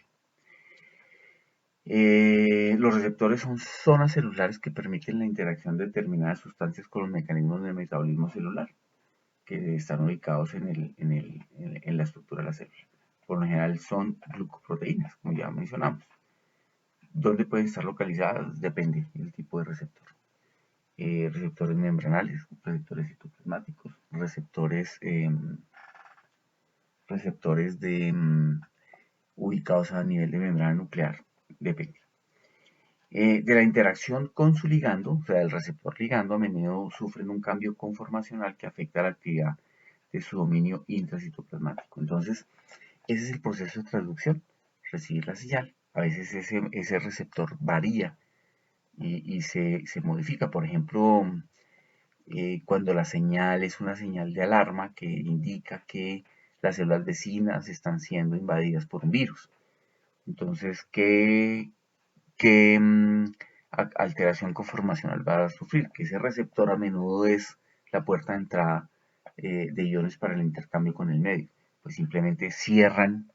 Los receptores son zonas celulares que permiten la interacción de determinadas sustancias con los mecanismos del metabolismo celular que están ubicados en la estructura de la célula. Por lo general son glucoproteínas, como ya mencionamos. ¿Dónde pueden estar localizadas? Depende del tipo de receptor. Receptores membranales, receptores citoplasmáticos, receptores ubicados a nivel de membrana nuclear, depende. De la interacción con su ligando, o sea, el receptor ligando, a menudo sufren un cambio conformacional que afecta la actividad de su dominio intracitoplasmático. Entonces, ese es el proceso de transducción, recibir la señal. A veces ese receptor varía y se modifica. Por ejemplo, cuando la señal es una señal de alarma que indica que las células vecinas están siendo invadidas por un virus. Entonces, ¿qué alteración conformacional va a sufrir? Que ese receptor a menudo es la puerta de entrada de iones para el intercambio con el medio. Pues simplemente cierran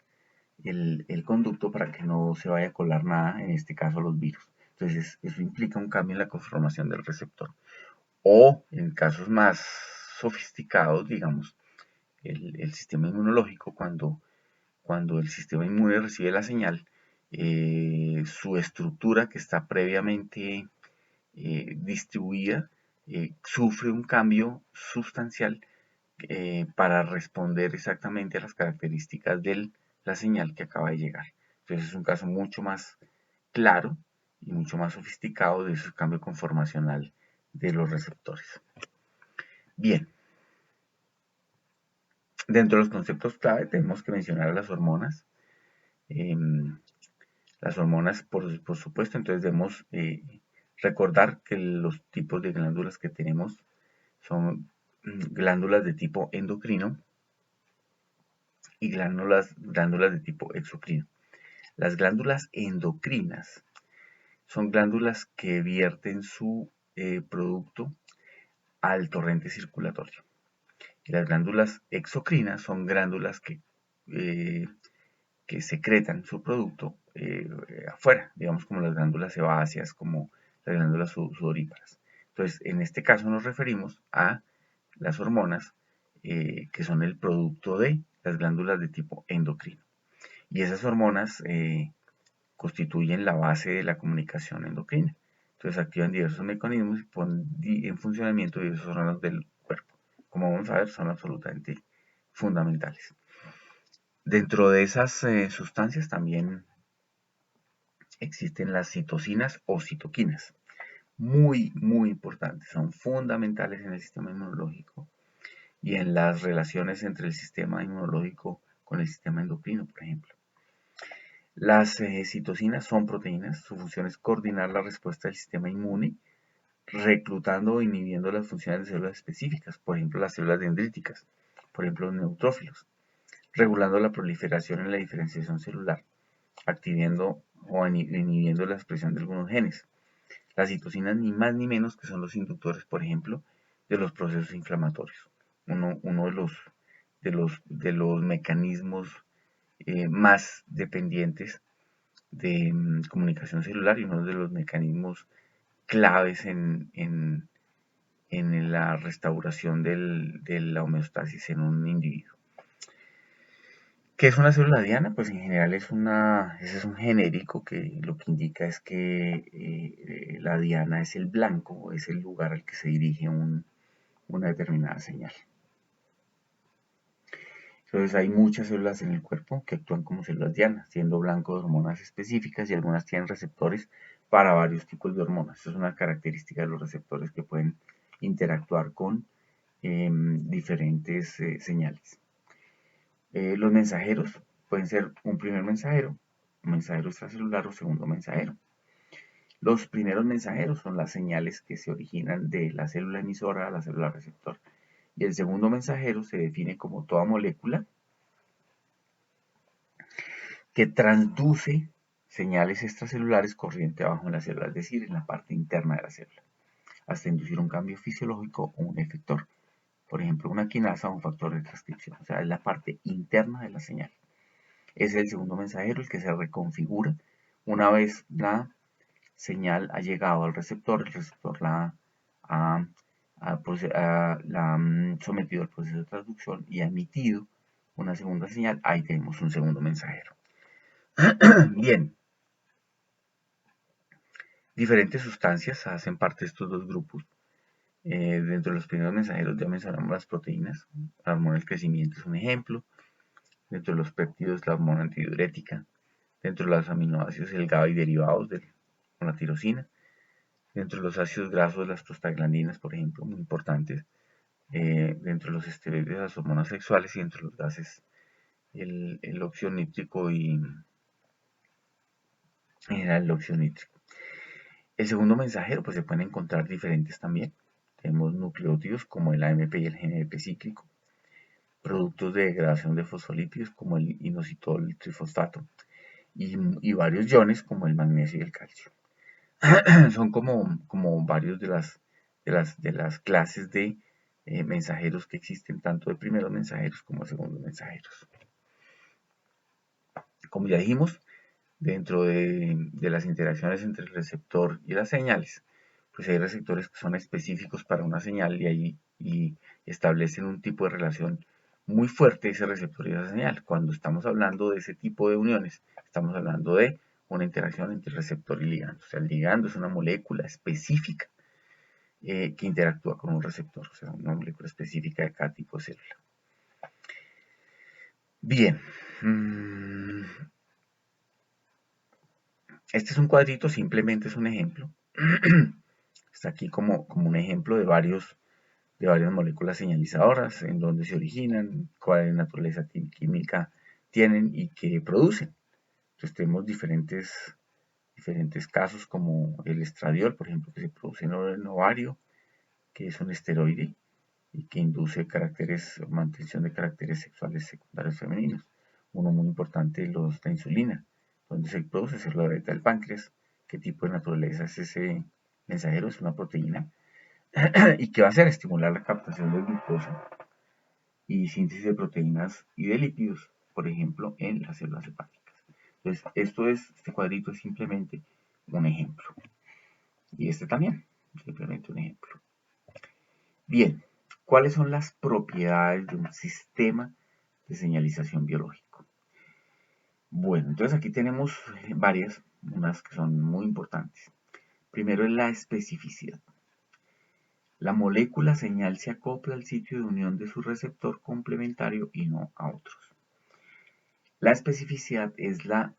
el conducto para que no se vaya a colar nada, en este caso los virus. Entonces eso implica un cambio en la conformación del receptor. O en casos más sofisticados, digamos, el sistema inmunológico, cuando el sistema inmune recibe la señal, su estructura que está previamente distribuida sufre un cambio sustancial para responder exactamente a las características de la señal que acaba de llegar. Entonces es un caso mucho más claro y mucho más sofisticado de ese cambio conformacional de los receptores. Bien, dentro de los conceptos clave tenemos que mencionar a las hormonas. Las hormonas, por supuesto, entonces debemos recordar que los tipos de glándulas que tenemos son glándulas de tipo endocrino y glándulas de tipo exocrino. Las glándulas endocrinas son glándulas que vierten su producto al torrente circulatorio. Y las glándulas exocrinas son glándulas que secretan su producto afuera, digamos como las glándulas sebáceas, como las glándulas sudoríparas. Entonces, en este caso nos referimos a las hormonas que son el producto de las glándulas de tipo endocrino. Y esas hormonas constituyen la base de la comunicación endocrina. Entonces activan diversos mecanismos y ponen en funcionamiento diversos órganos del cuerpo. Como vamos a ver, son absolutamente fundamentales. Dentro de esas sustancias también existen las citocinas o citoquinas. Muy, muy importantes. Son fundamentales en el sistema inmunológico y en las relaciones entre el sistema inmunológico con el sistema endocrino, por ejemplo. Las citocinas son proteínas, su función es coordinar la respuesta del sistema inmune, reclutando o inhibiendo las funciones de células específicas, por ejemplo las células dendríticas, por ejemplo los neutrófilos, regulando la proliferación y la diferenciación celular, activando o inhibiendo la expresión de algunos genes. Las citocinas ni más ni menos que son los inductores, por ejemplo, de los procesos inflamatorios. Uno de los mecanismos más dependientes comunicación celular y uno de los mecanismos claves en la restauración de la homeostasis en un individuo. ¿Qué es una célula diana? Pues en general ese es un genérico que lo que indica es que la diana es el blanco, es el lugar al que se dirige una determinada señal. Entonces hay muchas células en el cuerpo que actúan como células diana, siendo blanco de hormonas específicas y algunas tienen receptores para varios tipos de hormonas. Esa es una característica de los receptores que pueden interactuar con diferentes señales. Los mensajeros pueden ser un primer mensajero, un mensajero extracelular o segundo mensajero. Los primeros mensajeros son las señales que se originan de la célula emisora a la célula receptor. Y el segundo mensajero se define como toda molécula que transduce señales extracelulares corriente abajo en la célula, es decir, en la parte interna de la célula, hasta inducir un cambio fisiológico o un efector. Por ejemplo, una quinasa o un factor de transcripción, o sea, es la parte interna de la señal. Es el segundo mensajero el que se reconfigura una vez la señal ha llegado al receptor, el receptor la ha sometido al proceso de traducción y ha emitido una segunda señal, ahí tenemos un segundo mensajero. Bien, diferentes sustancias hacen parte de estos dos grupos. Dentro de los primeros mensajeros ya mencionamos las proteínas, la hormona del crecimiento es un ejemplo. Dentro de los péptidos, la hormona antidiurética. Dentro de los aminoácidos, el GABA y derivados con la tirosina. Dentro de los ácidos grasos, las prostaglandinas, por ejemplo, muy importantes. Dentro de los esteroides, las hormonas sexuales y dentro de los gases, el óxido nítrico y en general el óxido nítrico. El segundo mensajero, pues se pueden encontrar diferentes también. Tenemos nucleótidos como el AMP y el GNP cíclico, productos de degradación de fosfolípidos como el inositol trifosfato y varios iones como el magnesio y el calcio. Son como varios de las clases de mensajeros que existen, tanto de primeros mensajeros como de segundos mensajeros. Como ya dijimos, dentro de las interacciones entre el receptor y las señales, pues hay receptores que son específicos para una señal y establecen un tipo de relación muy fuerte ese receptor y esa señal. Cuando estamos hablando de ese tipo de uniones, estamos hablando de una interacción entre receptor y ligando. O sea, el ligando es una molécula específica que interactúa con un receptor, o sea, una molécula específica de cada tipo de célula. Bien, este es un cuadrito, simplemente es un ejemplo. Está aquí como un ejemplo de varias moléculas señalizadoras, en dónde se originan, cuál naturaleza química tienen y qué producen. Entonces tenemos diferentes casos como el estradiol, por ejemplo, que se produce en el ovario, que es un esteroide y que induce mantención de caracteres sexuales secundarios femeninos. Uno muy importante, la insulina, donde se produce es la beta del páncreas. ¿Qué tipo de naturaleza es ese mensajero? Es una proteína. ¿Y qué va a hacer? Estimular la captación de glucosa y síntesis de proteínas y de lípidos, por ejemplo, en las células hepáticas. Entonces, este cuadrito es simplemente un ejemplo. Y este también, simplemente un ejemplo. Bien, ¿cuáles son las propiedades de un sistema de señalización biológico? Bueno, entonces aquí tenemos varias, unas que son muy importantes. Primero es la especificidad. La molécula señal se acopla al sitio de unión de su receptor complementario y no a otros. La especificidad es la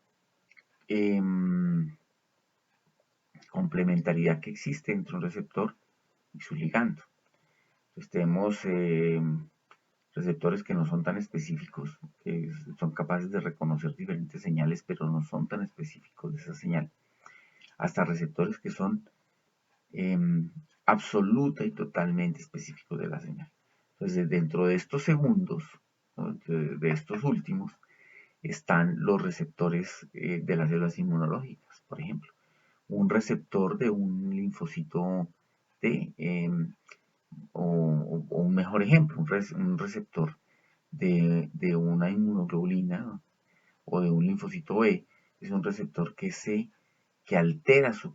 complementariedad que existe entre un receptor y su ligando. Entonces tenemos receptores que no son tan específicos, que son capaces de reconocer diferentes señales, pero no son tan específicos de esa señal. Hasta receptores que son absoluta y totalmente específicos de la señal. Entonces, dentro de estos segundos, ¿no? de estos últimos, están los receptores de las células inmunológicas, por ejemplo. Un receptor de un linfocito T, o un mejor ejemplo, un receptor de una inmunoglobulina o de un linfocito B, es un receptor que altera su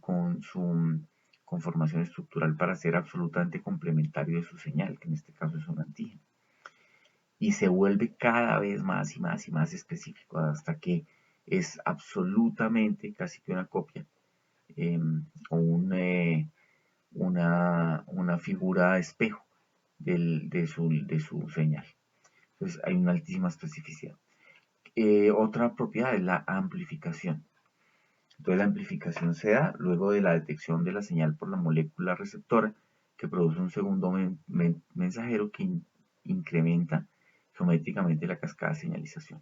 conformación estructural para ser absolutamente complementario de su señal, que en este caso es un antígeno. Y se vuelve cada vez más y más y más específico hasta que es absolutamente casi que una copia o una figura espejo de su señal. Entonces hay una altísima especificidad. Otra propiedad es la amplificación. Entonces la amplificación se da luego de la detección de la señal por la molécula receptora que produce un segundo mensajero que incrementa geométricamente la cascada de señalización.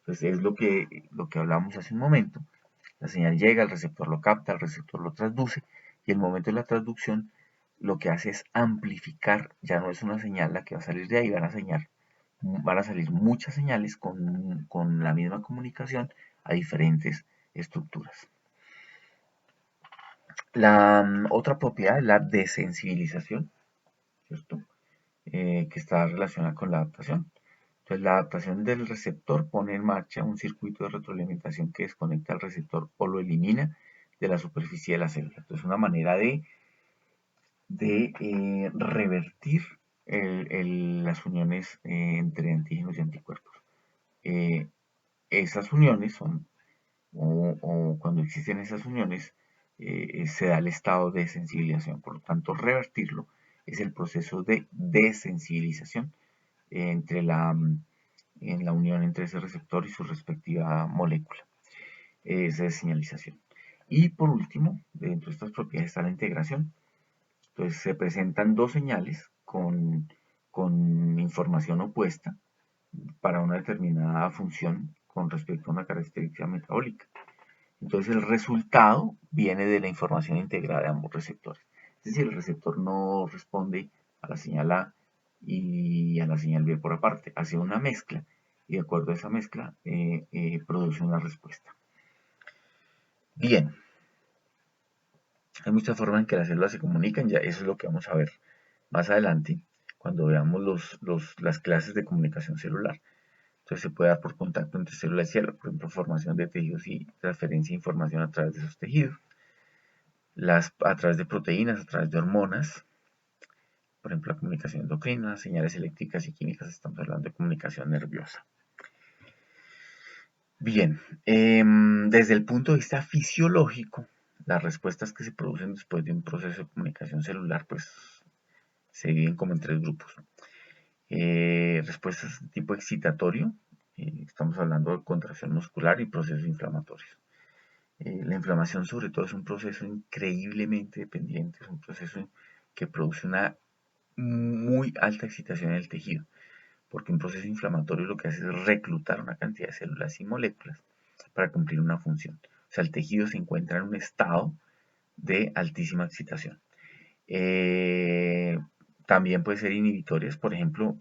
Entonces es lo que hablamos hace un momento. La señal llega, el receptor lo capta, el receptor lo transduce y el momento de la transducción lo que hace es amplificar, ya no es una señal la que va a salir de ahí, van a salir muchas señales con la misma comunicación a diferentes estructuras. La otra propiedad es la desensibilización, ¿cierto? Que está relacionada con la adaptación. Entonces, la adaptación del receptor pone en marcha un circuito de retroalimentación que desconecta al receptor o lo elimina de la superficie de la célula. Entonces, una manera de revertir las uniones entre antígenos y anticuerpos. Esas uniones son, o cuando existen esas uniones, se da el estado de sensibilización. Por lo tanto, revertirlo es el proceso de desensibilización en la unión entre ese receptor y su respectiva molécula. Esa es señalización. Y por último, dentro de estas propiedades está la integración. Entonces se presentan dos señales con información opuesta para una determinada función con respecto a una característica metabólica. Entonces el resultado viene de la información integrada de ambos receptores. Es decir, el receptor no responde a la señal A y a la señal B por aparte, hace una mezcla y de acuerdo a esa mezcla produce una respuesta. Bien, hay muchas formas en que las células se comunican, ya eso es lo que vamos a ver más adelante cuando veamos las clases de comunicación celular. Entonces se puede dar por contacto entre célula y célula, por ejemplo, formación de tejidos y transferencia de información a través de esos tejidos. A través de proteínas, a través de hormonas, por ejemplo, la comunicación endocrina, señales eléctricas y químicas, estamos hablando de comunicación nerviosa. Bien, desde el punto de vista fisiológico, las respuestas que se producen después de un proceso de comunicación celular, pues se dividen como en tres grupos. Respuestas de tipo excitatorio, estamos hablando de contracción muscular y procesos inflamatorios. La inflamación sobre todo es un proceso increíblemente dependiente, es un proceso que produce una muy alta excitación en el tejido, porque un proceso inflamatorio lo que hace es reclutar una cantidad de células y moléculas para cumplir una función. O sea, el tejido se encuentra en un estado de altísima excitación. También puede ser inhibitorias, por ejemplo,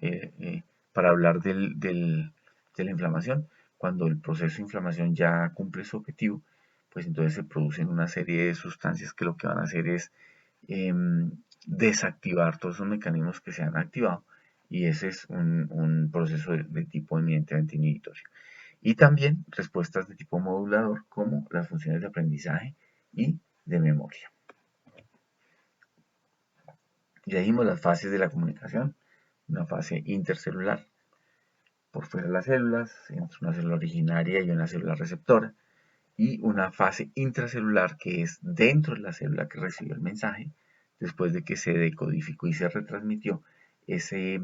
para hablar de la inflamación, cuando el proceso de inflamación ya cumple su objetivo, pues entonces se producen una serie de sustancias que lo que van a hacer es desactivar todos esos mecanismos que se han activado y ese es un proceso de tipo eminentemente inhibitorio. Y también respuestas de tipo modulador como las funciones de aprendizaje y de memoria. Ya vimos las fases de la comunicación, una fase intercelular, por fuera de las células, entre una célula originaria y una célula receptora, y una fase intracelular que es dentro de la célula que recibió el mensaje, después de que se decodificó y se retransmitió ese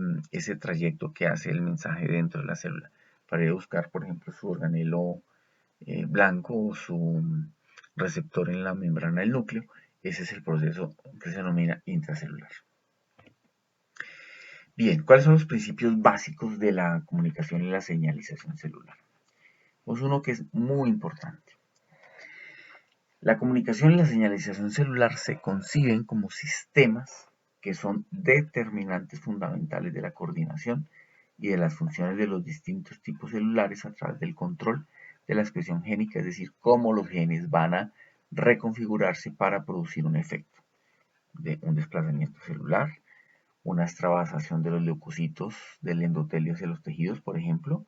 trayecto que hace el mensaje dentro de la célula, para ir a buscar, por ejemplo, su organelo blanco o su receptor en la membrana del núcleo. Ese es el proceso que se denomina intracelular. Bien, ¿cuáles son los principios básicos de la comunicación y la señalización celular? Pues uno que es muy importante. La comunicación y la señalización celular se conciben como sistemas que son determinantes fundamentales de la coordinación y de las funciones de los distintos tipos celulares a través del control de la expresión génica, es decir, cómo los genes van a reconfigurarse para producir un efecto de un desplazamiento celular, una extravasación de los leucocitos del endotelio hacia los tejidos, por ejemplo,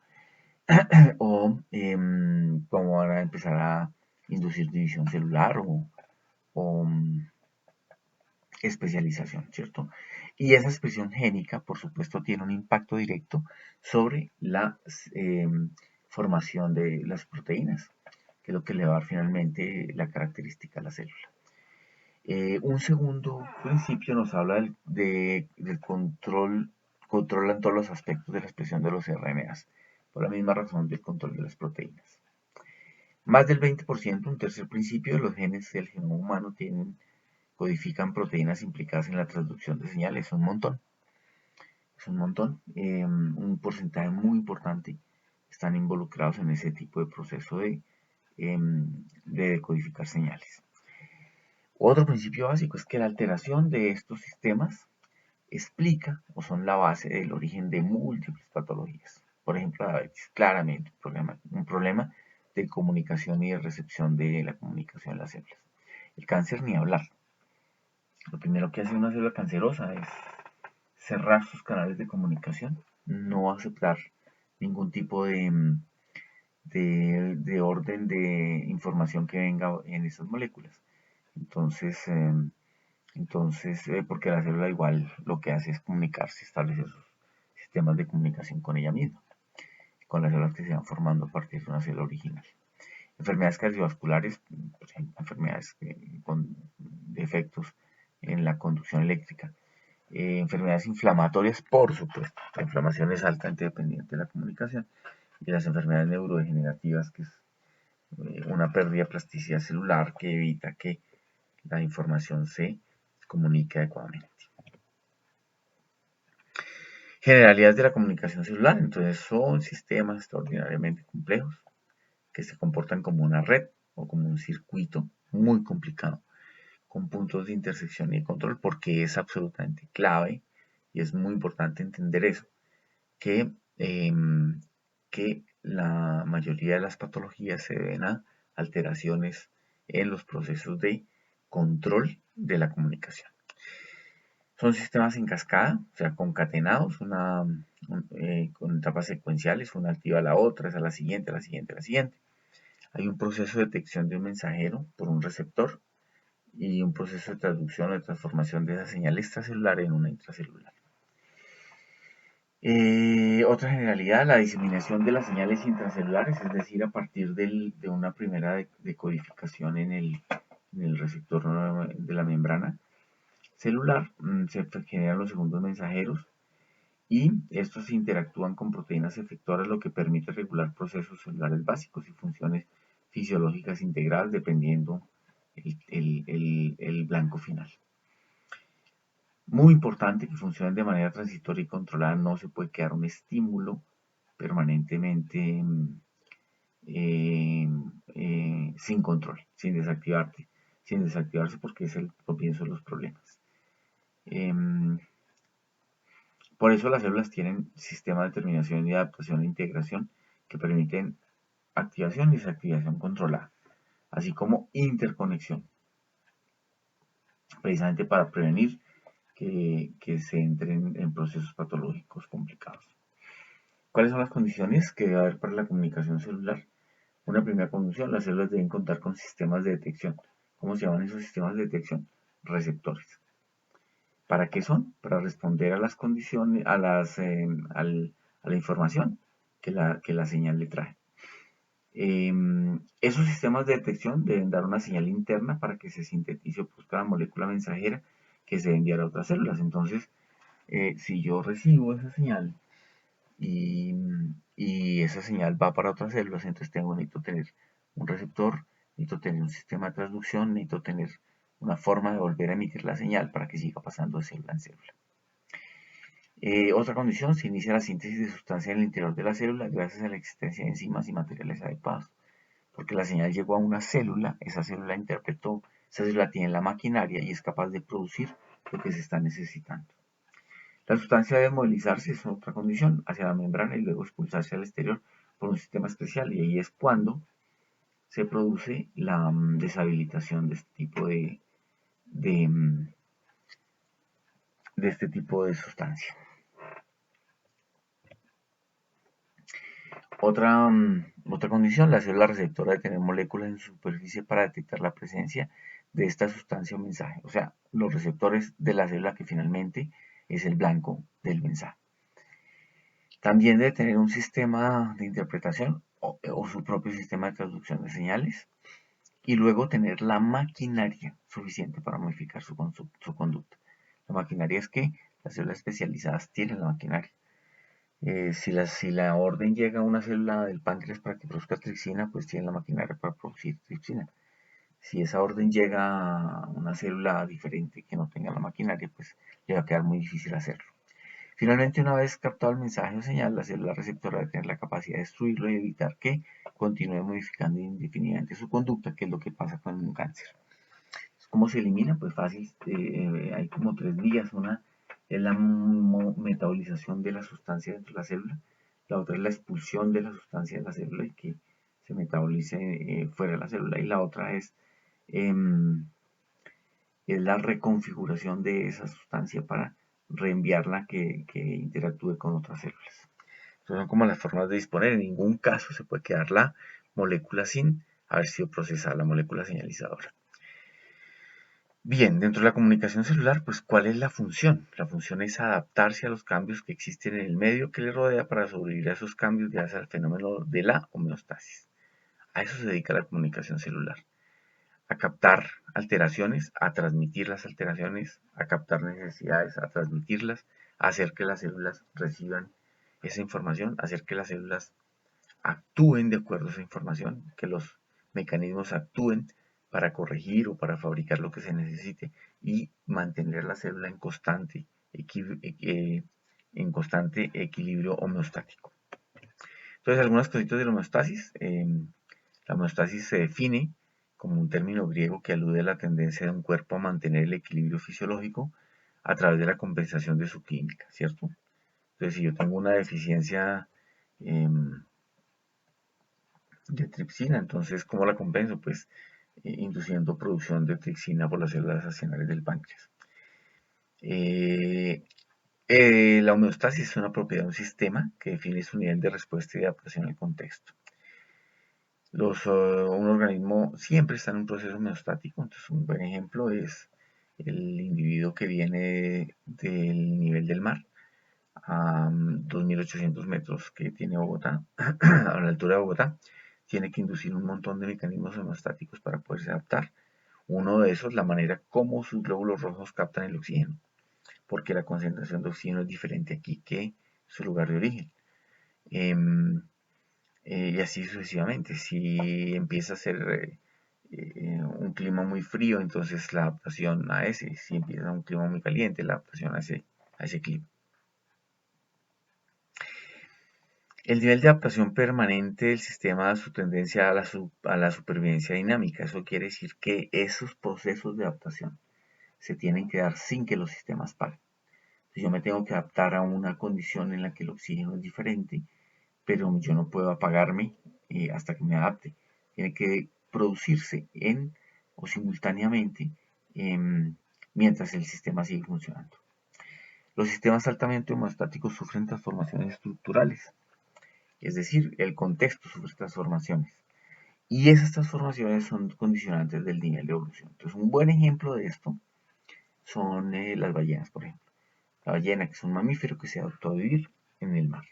o cómo van a empezar a inducir división celular o especialización, ¿cierto? Y esa expresión génica, por supuesto, tiene un impacto directo sobre la formación de las proteínas, que es lo que le va a dar finalmente la característica a la célula. Un segundo principio nos habla del control, controlan todos los aspectos de la expresión de los RNAs, por la misma razón del control de las proteínas. Más del 20%, un tercer principio, de los genes del genoma humano codifican proteínas implicadas en la transducción de señales. Es un montón, es un montón. Un porcentaje muy importante están involucrados en ese tipo de proceso de decodificar señales. Otro principio básico es que la alteración de estos sistemas explica o son la base del origen de múltiples patologías. Por ejemplo, la diabetes, claramente un problema de comunicación y de recepción de la comunicación en las células. El cáncer, ni hablar. Lo primero que hace una célula cancerosa es cerrar sus canales de comunicación, no aceptar ningún tipo de orden de información que venga en esas moléculas. Entonces, porque la célula igual lo que hace es comunicarse, establecer sus sistemas de comunicación con ella misma, con las células que se van formando a partir de una célula original. Enfermedades cardiovasculares, por ejemplo, enfermedades con defectos en la conducción eléctrica. Enfermedades inflamatorias, por supuesto. La inflamación es altamente dependiente de la comunicación. Y las enfermedades neurodegenerativas, que es una pérdida de plasticidad celular que evita que la información se comunique adecuadamente. Generalidades de la comunicación celular, entonces son sistemas extraordinariamente complejos que se comportan como una red o como un circuito muy complicado, con puntos de intersección y de control, porque es absolutamente clave y es muy importante entender eso, que, que la mayoría de las patologías se deben a alteraciones en los procesos de control de la comunicación. Son sistemas en cascada, o sea, concatenados, con etapas secuenciales, una activa a la otra, es a la siguiente, a la siguiente, a la siguiente. Hay un proceso de detección de un mensajero por un receptor y un proceso de traducción o de transformación de esa señal extracelular en una intracelular. Otra generalidad, la diseminación de las señales intracelulares, es decir, a partir de una primera decodificación en el receptor de la membrana celular, se generan los segundos mensajeros y estos interactúan con proteínas efectoras, lo que permite regular procesos celulares básicos y funciones fisiológicas integradas dependiendo el blanco final. Muy importante que funcionen de manera transitoria y controlada, no se puede quedar un estímulo permanentemente sin control, sin desactivarse porque es el comienzo de los problemas. Por eso las células tienen sistemas de terminación y adaptación e integración que permiten activación y desactivación controlada, así como interconexión, precisamente para prevenir que se entren en procesos patológicos complicados. ¿Cuáles son las condiciones que debe haber para la comunicación celular? Una primera condición, las células deben contar con sistemas de detección. ¿Cómo se llaman esos sistemas de detección? Receptores. ¿Para qué son? Para responder a las condiciones, a la información que la señal le trae. Esos sistemas de detección deben dar una señal interna para que se sintetice o produzca la molécula mensajera que se debe enviar a otras células. Entonces, si yo recibo esa señal y, y esa señal va para otras células, entonces necesito tener un receptor, necesito tener un sistema de transducción, necesito tener una forma de volver a emitir la señal para que siga pasando de célula en célula. Otra condición, se inicia la síntesis de sustancia en el interior de la célula gracias a la existencia de enzimas y materiales adecuados. Porque la señal llegó a una célula, esa célula interpretó, esa célula tiene la maquinaria y es capaz de producir lo que se está necesitando. La sustancia debe movilizarse, es otra condición, hacia la membrana y luego expulsarse al exterior por un sistema especial y ahí es cuando se produce la deshabilitación de este tipo de este tipo de sustancia. Otra condición, la célula receptora de tener moléculas en su superficie para detectar la presencia de esta sustancia o mensaje. O sea, los receptores de la célula que finalmente es el blanco del mensaje. También debe tener un sistema de interpretación o su propio sistema de traducción de señales. Y luego tener la maquinaria suficiente para modificar su conducta. La maquinaria es que las células especializadas tienen la maquinaria. Si la orden llega a una célula del páncreas para que produzca tripsina, pues tiene la maquinaria para producir tripsina. Si esa orden llega a una célula diferente que no tenga la maquinaria, pues le va a quedar muy difícil hacerlo. Finalmente, una vez captado el mensaje o señal, la célula receptora debe tener la capacidad de destruirlo y evitar que continúe modificando indefinidamente su conducta, que es lo que pasa con un cáncer. ¿Cómo se elimina? Pues fácil, hay como tres vías. Una es la metabolización de la sustancia dentro de la célula, la otra es la expulsión de la sustancia de la célula y que se metabolice fuera de la célula, y la otra es la reconfiguración de esa sustancia para reenviarla que interactúe con otras células. Entonces son como las formas de disponer. En ningún caso se puede quedar la molécula sin haber sido procesada, la molécula señalizadora. Bien, dentro de la comunicación celular, pues ¿cuál es la función? La función es adaptarse a los cambios que existen en el medio que le rodea para sobrevivir a esos cambios gracias al fenómeno de la homeostasis. A eso se dedica la comunicación celular. A captar alteraciones, a transmitir las alteraciones, a captar necesidades, a transmitirlas, a hacer que las células reciban esa información, a hacer que las células actúen de acuerdo a esa información, que los mecanismos actúen para corregir o para fabricar lo que se necesite y mantener la célula en constante equilibrio homeostático. Entonces, algunas cositas de la homeostasis. La homeostasis se define como un término griego que alude a la tendencia de un cuerpo a mantener el equilibrio fisiológico a través de la compensación de su química, ¿cierto? Entonces, si yo tengo una deficiencia eh, de tripsina, entonces, ¿cómo la compenso? Pues induciendo producción de tripsina por las células accionarias del páncreas. La homeostasis es una propiedad de un sistema que define su nivel de respuesta y de adaptación al contexto. Un organismo siempre está en un proceso homeostático, entonces un buen ejemplo es el individuo que viene del nivel del mar a 2.800 metros que tiene Bogotá, a la altura de Bogotá, tiene que inducir un montón de mecanismos homeostáticos para poderse adaptar. Uno de esos, la manera como sus glóbulos rojos captan el oxígeno, porque la concentración de oxígeno es diferente aquí que su lugar de origen. Y así sucesivamente. Si empieza a ser un clima muy frío, entonces la adaptación a ese. Si empieza un clima muy caliente, la adaptación a ese clima. El nivel de adaptación permanente del sistema da su tendencia a la supervivencia dinámica. Eso quiere decir que esos procesos de adaptación se tienen que dar sin que los sistemas paren. Entonces yo me tengo que adaptar a una condición en la que el oxígeno es diferente, pero yo no puedo apagarme hasta que me adapte. Tiene que producirse o simultáneamente mientras el sistema sigue funcionando. Los sistemas altamente homeostáticos sufren transformaciones estructurales, es decir, el contexto sufre transformaciones. Y esas transformaciones son condicionantes del nivel de evolución. Entonces, un buen ejemplo de esto son las ballenas, por ejemplo. La ballena, que es un mamífero que se adaptó a vivir en el mar,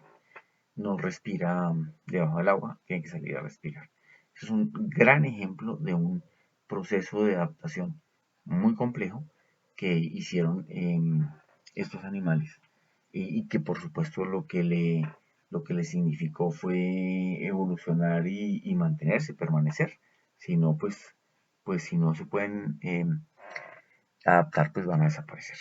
no respira debajo del agua, tiene que salir a respirar. Es un gran ejemplo de un proceso de adaptación muy complejo que hicieron estos animales y que por supuesto lo que le significó fue evolucionar y mantenerse, permanecer. Si no, pues si no se pueden adaptar, pues van a desaparecer.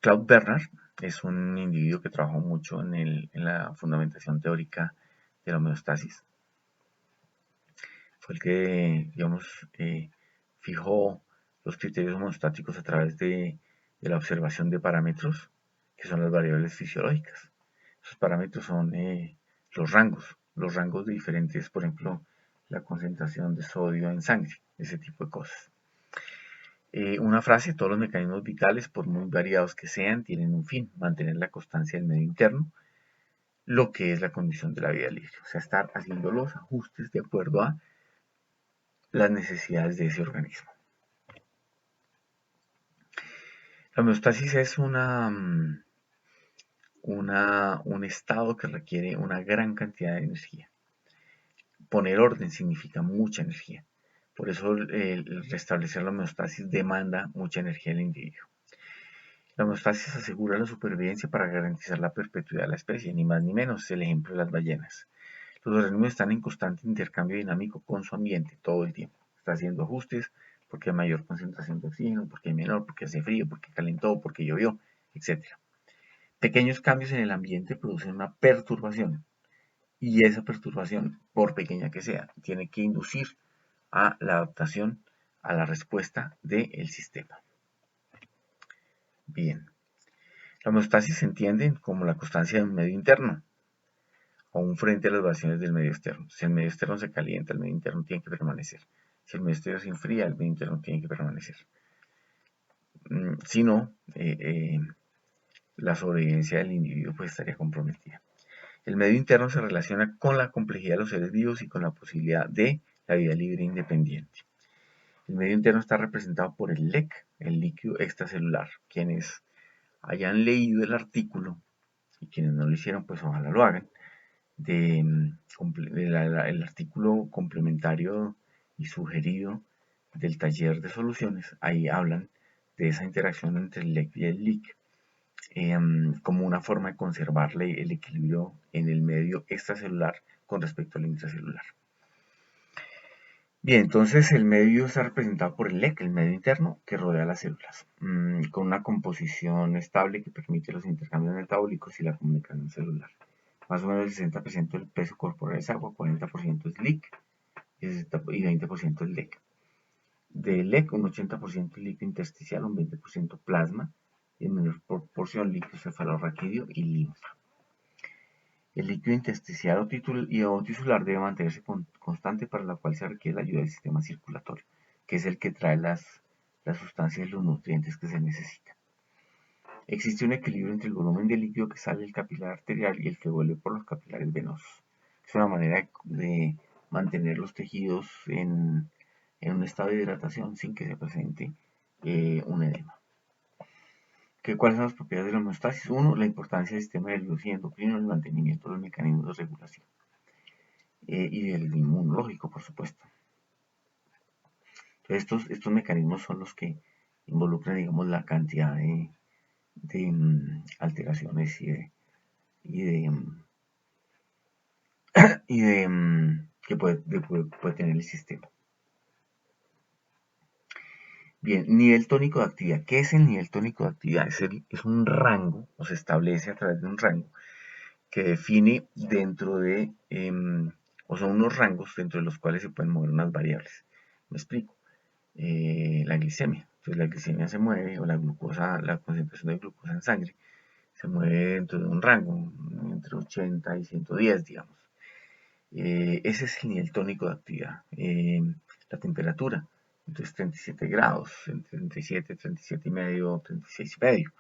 Claude Bernard es un individuo que trabajó mucho en la fundamentación teórica de la homeostasis. Fue el que, digamos, fijó los criterios homeostáticos a través de la observación de parámetros, que son las variables fisiológicas. Esos parámetros son los rangos de diferentes, por ejemplo, la concentración de sodio en sangre, ese tipo de cosas. Una frase: todos los mecanismos vitales, por muy variados que sean, tienen un fin: mantener la constancia del medio interno, lo que es la condición de la vida libre. O sea, estar haciendo los ajustes de acuerdo a las necesidades de ese organismo. La homeostasis es un estado que requiere una gran cantidad de energía. Poner orden significa mucha energía. Por eso el restablecer la homeostasis demanda mucha energía del individuo. La homeostasis asegura la supervivencia para garantizar la perpetuidad de la especie, ni más ni menos, es el ejemplo de las ballenas. Los organismos están en constante intercambio dinámico con su ambiente todo el tiempo. Está haciendo ajustes porque hay mayor concentración de oxígeno, porque hay menor, porque hace frío, porque calentó, porque llovió, etc. Pequeños cambios en el ambiente producen una perturbación y esa perturbación, por pequeña que sea, tiene que inducir a la adaptación a la respuesta del sistema. Bien, la homeostasis se entiende como la constancia de un medio interno o un frente a las variaciones del medio externo. Si el medio externo se calienta, el medio interno tiene que permanecer. Si el medio externo se enfría, el medio interno tiene que permanecer. Si no, la sobrevivencia del individuo pues estaría comprometida. El medio interno se relaciona con la complejidad de los seres vivos y con la posibilidad de la vida libre e independiente. El medio interno está representado por el LEC, el líquido extracelular. Quienes hayan leído el artículo y quienes no lo hicieron, pues ojalá lo hagan, el artículo complementario y sugerido del taller de soluciones. Ahí hablan de esa interacción entre el LEC y el LIC como una forma de conservarle el equilibrio en el medio extracelular con respecto al intracelular. Bien, entonces el medio está representado por el LEC, el medio interno que rodea las células, con una composición estable que permite los intercambios metabólicos y la comunicación celular. Más o menos el 60% del peso corporal es agua, 40% es LIC y 20% es LEC. De LEC, un 80% es líquido intersticial, un 20% plasma y en menor proporción líquido cefalorraquídeo y linfa. El líquido intersticial o tisular debe mantenerse constante, para lo cual se requiere la ayuda del sistema circulatorio, que es el que trae las sustancias y los nutrientes que se necesitan. Existe un equilibrio entre el volumen de líquido que sale del capilar arterial y el que vuelve por los capilares venosos. Es una manera de mantener los tejidos en un estado de hidratación sin que se presente un edema. ¿Cuáles son las propiedades de la homeostasis? Uno, la importancia del sistema nervioso y endocrino en el mantenimiento de los mecanismos de regulación y del inmunológico, por supuesto. Entonces, estos mecanismos son los que involucran, digamos, la cantidad de alteraciones que puede tener el sistema. Bien, nivel tónico de actividad. ¿Qué es el nivel tónico de actividad? Es un rango, o se establece a través de un rango que define dentro de, o son unos rangos dentro de los cuales se pueden mover unas variables. Me explico. La glicemia. Entonces la glicemia se mueve, o la glucosa, la concentración de glucosa en sangre, se mueve dentro de un rango, entre 80 y 110, digamos. Ese es el nivel tónico de actividad. La temperatura, entonces 37 grados, entre 37, 37 y medio, 36 y medio.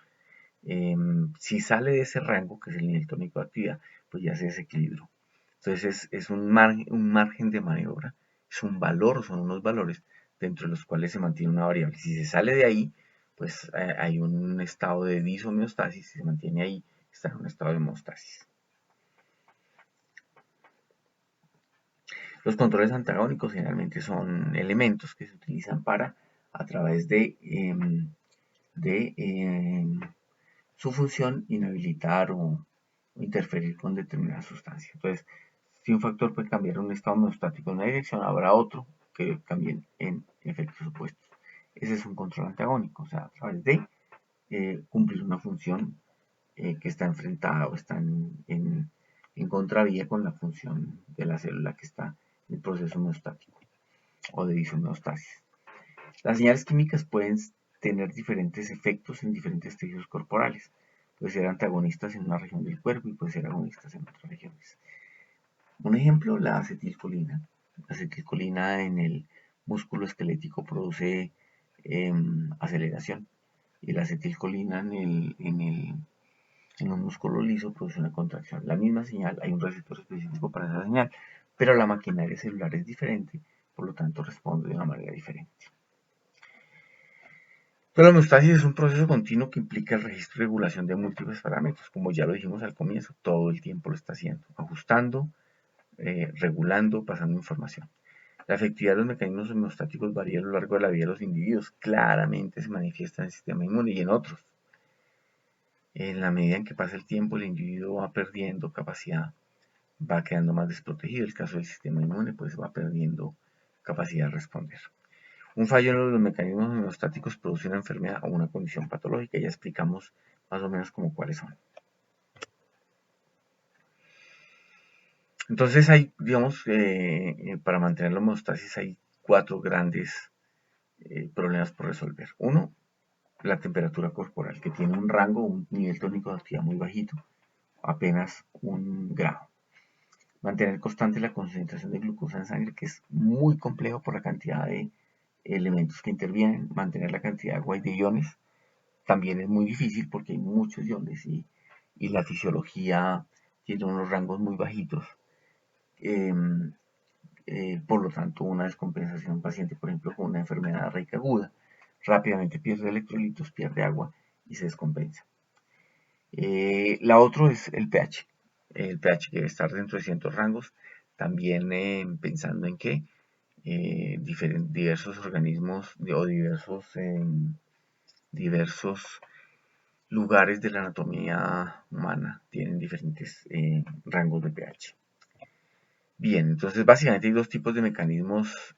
Si sale de ese rango, que es el nivel tónico de actividad, pues ya se desequilibró. Entonces es un margen de maniobra, es un valor, son unos valores dentro de los cuales se mantiene una variable. Si se sale de ahí, pues hay un estado de dishomeostasis. Si se mantiene ahí, está en un estado de homeostasis. Los controles antagónicos generalmente son elementos que se utilizan para, a través de su función, inhabilitar o interferir con determinada sustancia. Entonces, si un factor puede cambiar un estado homeostático en una dirección, habrá otro que cambie en efectos opuestos. Ese es un control antagónico, o sea, a través de cumplir una función que está enfrentada o está en contravía con la función de la célula que está en el proceso homeostático o de dishomeostasis. Las señales químicas pueden tener diferentes efectos en diferentes tejidos corporales. Puede ser antagonistas en una región del cuerpo y puede ser agonistas en otras regiones. Un ejemplo, la acetilcolina. La acetilcolina en el músculo esquelético produce aceleración y la acetilcolina en el en un músculo liso produce una contracción. La misma señal, hay un receptor específico para esa señal, pero la maquinaria celular es diferente, por lo tanto responde de una manera diferente. Pero la homeostasis es un proceso continuo que implica el registro y regulación de múltiples parámetros, como ya lo dijimos al comienzo, todo el tiempo lo está haciendo, ajustando, regulando, pasando información. La efectividad de los mecanismos homeostáticos varía a lo largo de la vida de los individuos, claramente se manifiesta en el sistema inmune y en otros. En la medida en que pasa el tiempo, el individuo va perdiendo capacidad, va quedando más desprotegido. El caso del sistema inmune, pues va perdiendo capacidad de responder. Un fallo en los mecanismos homeostáticos produce una enfermedad o una condición patológica. Ya explicamos más o menos como cuáles son. Entonces hay, digamos, para mantener la homeostasis hay 4 grandes problemas por resolver. Uno, la temperatura corporal, que tiene un rango, un nivel tónico de actividad muy bajito, apenas 1 grado. Mantener constante la concentración de glucosa en sangre, que es muy complejo por la cantidad de elementos que intervienen. Mantener la cantidad de agua y de iones también es muy difícil porque hay muchos iones y la fisiología tiene unos rangos muy bajitos. Eh, por lo tanto, una descompensación paciente, por ejemplo, con una enfermedad renal aguda, rápidamente pierde electrolitos, pierde agua y se descompensa. La otra es el pH. El pH que debe estar dentro de ciertos rangos, también pensando en que diversos organismos o diversos lugares de la anatomía humana tienen diferentes rangos de pH. Bien, entonces básicamente hay 2 tipos de mecanismos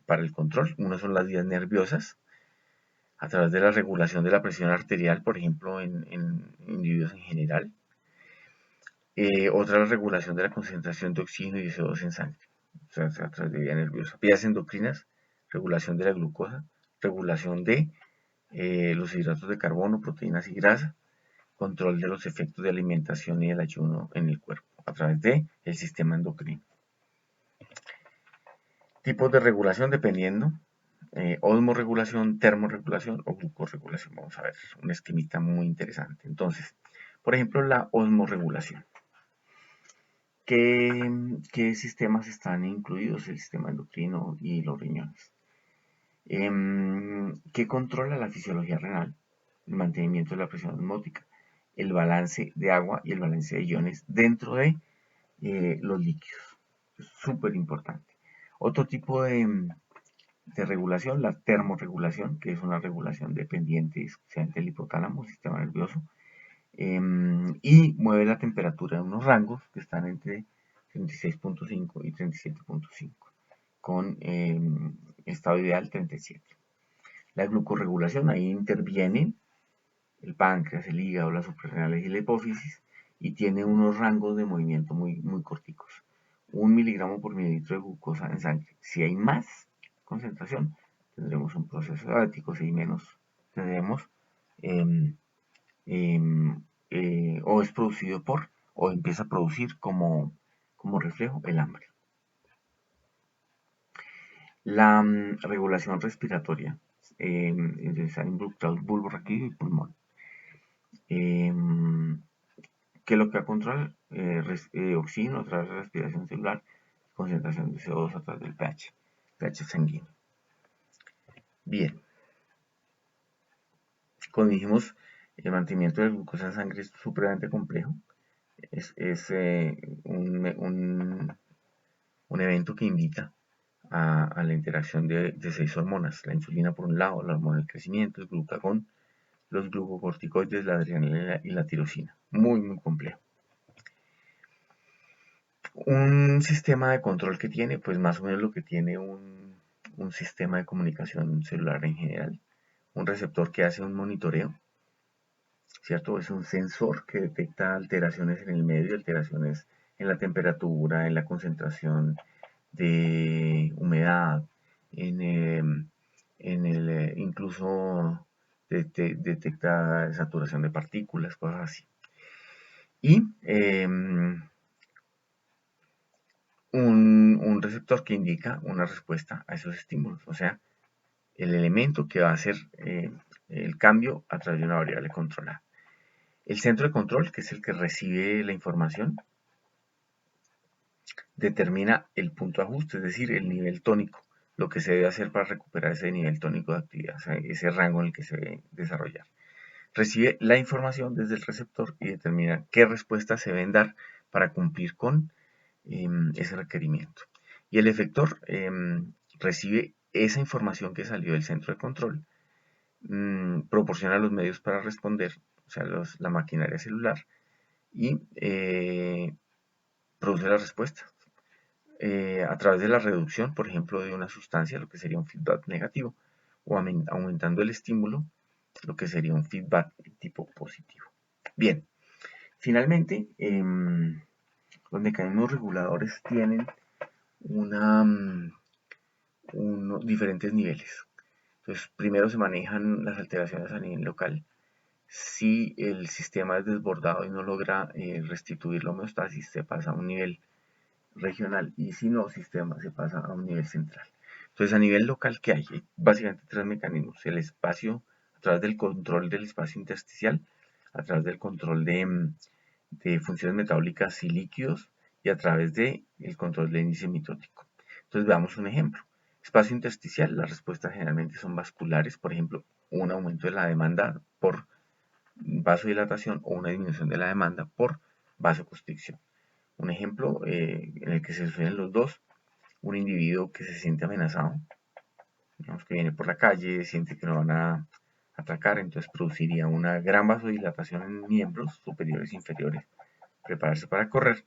para el control. Uno son las vías nerviosas, a través de la regulación de la presión arterial, por ejemplo, en individuos en general. Otra, la regulación de la concentración de oxígeno y de CO2 en sangre, o sea, a través de vía nerviosa. Vías endocrinas, regulación de la glucosa, regulación de los hidratos de carbono, proteínas y grasa, control de los efectos de alimentación y del ayuno en el cuerpo, a través del sistema endocrino. Tipos de regulación dependiendo, osmorregulación, termorregulación o glucorregulación. Vamos a ver un esquemita muy interesante. Entonces, por ejemplo, la osmorregulación. ¿Qué sistemas están incluidos? El sistema endocrino y los riñones. ¿Qué controla la fisiología renal? El mantenimiento de la presión osmótica, el balance de agua y el balance de iones dentro de los líquidos. Es súper importante. Otro tipo de regulación, la termorregulación, que es una regulación dependiente exclusivamente del hipotálamo, sistema nervioso, y mueve la temperatura en unos rangos que están entre 36.5 y 37.5, con estado ideal 37. La glucorregulación, ahí interviene el páncreas, el hígado, las suprarrenales y la hipófisis, y tiene unos rangos de movimiento muy, muy corticos. 1 miligramo por mililitro de glucosa en sangre. Si hay más concentración, tendremos un proceso diabético. Si hay menos, tendremos o es producido por, o empieza a producir como reflejo el hambre. La regulación respiratoria, están involucrados bulbo raquídeo y pulmón. ¿Qué es lo que va a controlar? Oxígeno a través de la respiración celular, concentración de CO2 a través del pH sanguíneo. Bien, como dijimos, el mantenimiento de glucosa en sangre es supremamente complejo. Es un evento que invita a la interacción de 6 hormonas, la insulina por un lado, la hormona del crecimiento, el glucagón, los glucocorticoides, la adrenalina y la tirosina. Muy, muy complejo. Un sistema de control que tiene, pues más o menos lo que tiene un sistema de comunicación celular en general. Un receptor que hace un monitoreo, ¿cierto? Es un sensor que detecta alteraciones en el medio, alteraciones en la temperatura, en la concentración de humedad, incluso detecta saturación de partículas, cosas así. Y un receptor que indica una respuesta a esos estímulos, o sea, el elemento que va a hacer el cambio a través de una variable controlada. El centro de control, que es el que recibe la información, determina el punto de ajuste, es decir, el nivel tónico, lo que se debe hacer para recuperar ese nivel tónico de actividad, o sea, ese rango en el que se debe desarrollar. Recibe la información desde el receptor y determina qué respuestas se deben dar para cumplir con ese requerimiento. Y el efector recibe esa información que salió del centro de control, proporciona los medios para responder, o sea, la maquinaria celular, y produce la respuesta. A través de la reducción, por ejemplo, de una sustancia, lo que sería un feedback negativo, o aumentando el estímulo, lo que sería un feedback tipo positivo. Bien, finalmente, los mecanismos reguladores tienen diferentes niveles. Entonces, primero se manejan las alteraciones a nivel local. Si el sistema es desbordado y no logra restituir la homeostasis, se pasa a un nivel regional, y si no, sistema se pasa a un nivel central. Entonces, a nivel local, ¿qué hay? Hay básicamente tres mecanismos: el espacio, a través del control del espacio intersticial, a través del control de funciones metabólicas y líquidos, y a través del control del índice mitótico. Entonces, veamos un ejemplo. Espacio intersticial, las respuestas generalmente son vasculares, por ejemplo, un aumento de la demanda por vasodilatación o una disminución de la demanda por vasoconstricción. Un ejemplo en el que se suceden los dos: un individuo que se siente amenazado, digamos que viene por la calle, siente que lo van a atacar, entonces produciría una gran vasodilatación en miembros superiores e inferiores, prepararse para correr,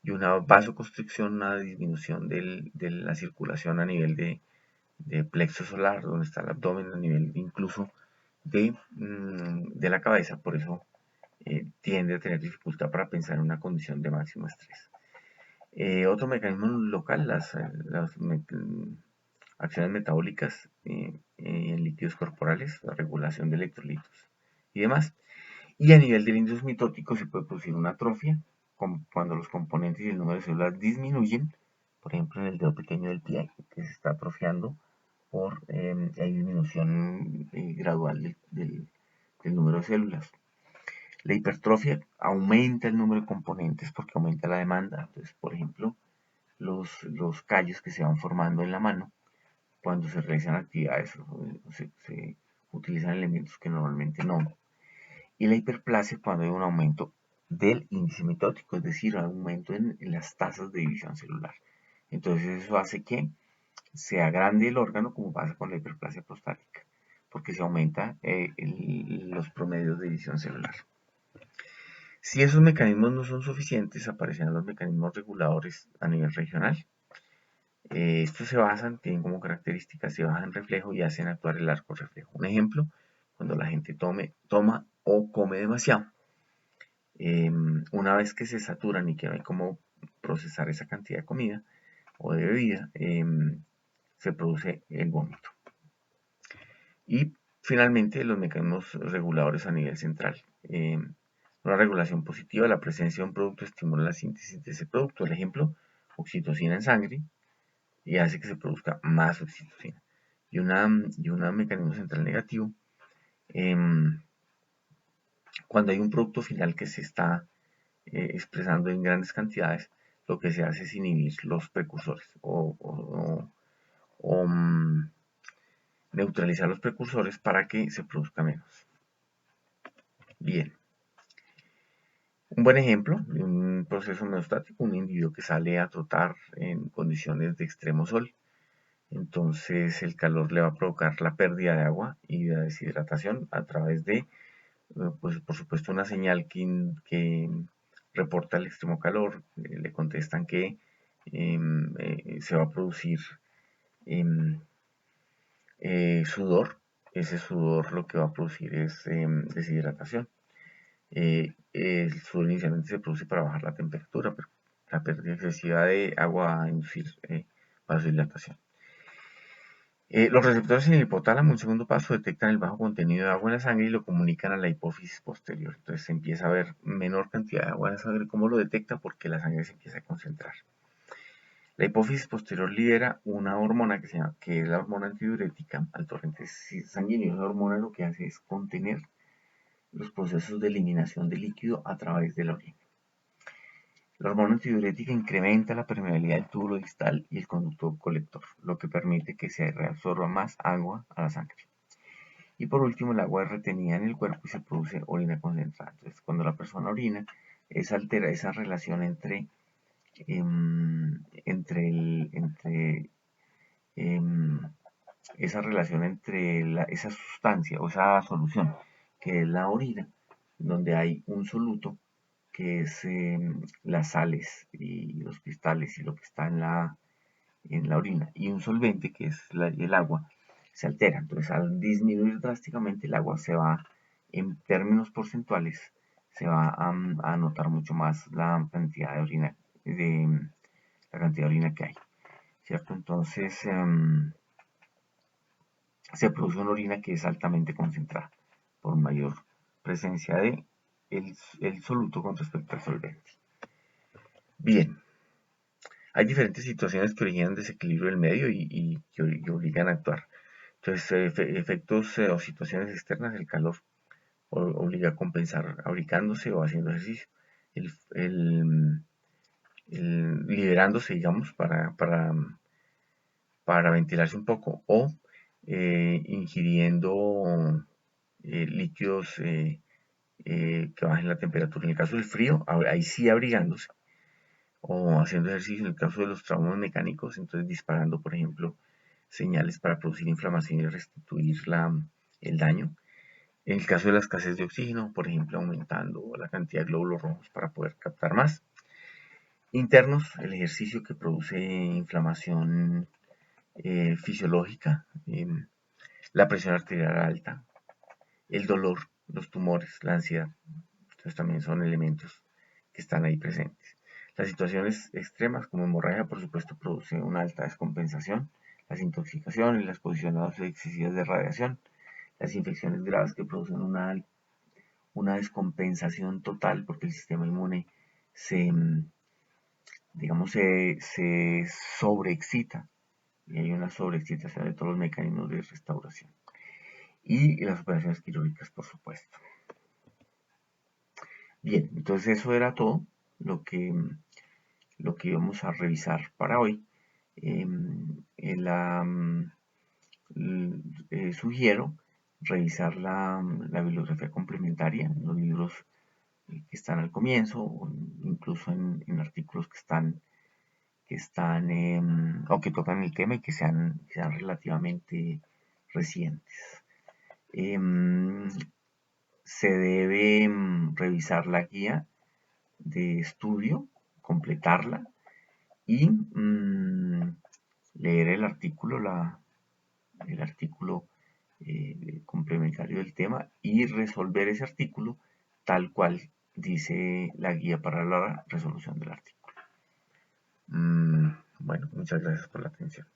y una vasoconstricción, una disminución de la circulación a nivel de plexo solar, donde está el abdomen, a nivel incluso de la cabeza. Por eso tiende a tener dificultad para pensar en una condición de máximo estrés. Otro mecanismo local, las acciones metabólicas en líquidos corporales, la regulación de electrolitos y demás. Y a nivel del índice mitótico se puede producir una atrofia cuando los componentes y el número de células disminuyen, por ejemplo en el dedo pequeño del pie, que se está atrofiando por la disminución gradual del número de células. La hipertrofia aumenta el número de componentes porque aumenta la demanda. Entonces, por ejemplo, los callos que se van formando en la mano cuando se realizan actividades o se utilizan elementos que normalmente no. Y la hiperplasia cuando hay un aumento del índice mitótico, es decir, un aumento en las tasas de división celular. Entonces eso hace que se agrande el órgano, como pasa con la hiperplasia prostática, porque se aumenta los promedios de división celular. Si esos mecanismos no son suficientes, aparecerán los mecanismos reguladores a nivel regional. Estos se basan, tienen como características, se basan en reflejo y hacen actuar el arco reflejo. Un ejemplo: cuando la gente toma o come demasiado, una vez que se saturan y que no hay cómo procesar esa cantidad de comida o de bebida, se produce el vómito. Y finalmente, los mecanismos reguladores a nivel central. Una regulación positiva: la presencia de un producto estimula la síntesis de ese producto. El ejemplo: oxitocina en sangre, y hace que se produzca más oxitocina. Y un mecanismo central negativo: cuando hay un producto final que se está expresando en grandes cantidades, lo que se hace es inhibir los precursores o neutralizar los precursores para que se produzca menos. Bien. Un buen ejemplo de un proceso homeostático: un individuo que sale a trotar en condiciones de extremo sol. Entonces el calor le va a provocar la pérdida de agua y la deshidratación a través de, pues por supuesto, una señal que reporta el extremo calor. Le contestan que se va a producir sudor. Ese sudor lo que va a producir es deshidratación. El sudor inicialmente se produce para bajar la temperatura, pero la pérdida excesiva de agua va a inducir vasodilatación. Los receptores en el hipotálamo, en segundo paso, detectan el bajo contenido de agua en la sangre y lo comunican a la hipófisis posterior. Entonces se empieza a ver menor cantidad de agua en la sangre. ¿Cómo lo detecta? Porque la sangre se empieza a concentrar. La hipófisis posterior libera una hormona que es la hormona antidiurética al torrente sanguíneo. Esa hormona lo que hace es contener los procesos de eliminación de líquido a través de la orina. La hormona antidiurética incrementa la permeabilidad del túbulo distal y el conducto colector, lo que permite que se reabsorba más agua a la sangre. Y por último, el agua es retenida en el cuerpo y se produce orina concentrada. Entonces, cuando la persona orina, altera esa relación entre esa relación entre esa sustancia o esa solución que es la orina, donde hay un soluto que es las sales y los cristales y lo que está en la orina, y un solvente que es el agua, se altera. Entonces, al disminuir drásticamente el agua, se va, en términos porcentuales, se va a notar mucho más la cantidad de orina, que hay, ¿cierto? Entonces, se produce una orina que es altamente concentrada por mayor presencia de el soluto con respecto al solvente. Bien, hay diferentes situaciones que originan desequilibrio del medio y que obligan a actuar. Entonces, efectos o situaciones externas, el calor obliga a compensar abricándose o haciendo ejercicio, el, el, liberándose, digamos, para ventilarse un poco, o ingiriendo líquidos que bajen la temperatura. En el caso del frío, ahí sí abrigándose o haciendo ejercicio. En el caso de los traumas mecánicos, entonces disparando, por ejemplo, señales para producir inflamación y restituir el daño. En el caso de la escasez de oxígeno, por ejemplo, aumentando la cantidad de glóbulos rojos para poder captar más. Internos, el ejercicio que produce inflamación fisiológica, la presión arterial alta, el dolor, los tumores, la ansiedad. Entonces también son elementos que están ahí presentes. Las situaciones extremas como hemorragia, por supuesto, producen una alta descompensación, las intoxicaciones, la exposición a dosis excesivas de radiación, las infecciones graves que producen una descompensación total porque el sistema inmune se, digamos, se sobreexcita y hay una sobreexcitación de todos los mecanismos de restauración. Y las operaciones quirúrgicas, por supuesto. Bien, entonces eso era todo lo que, íbamos a revisar para hoy. Sugiero revisar la bibliografía complementaria, los libros que están al comienzo, o incluso en artículos o que tocan el tema y que sean relativamente recientes. Se debe revisar la guía de estudio, completarla y leer el artículo, complementario del tema, y resolver ese artículo tal cual dice la guía para la resolución del artículo. Bueno, muchas gracias por la atención.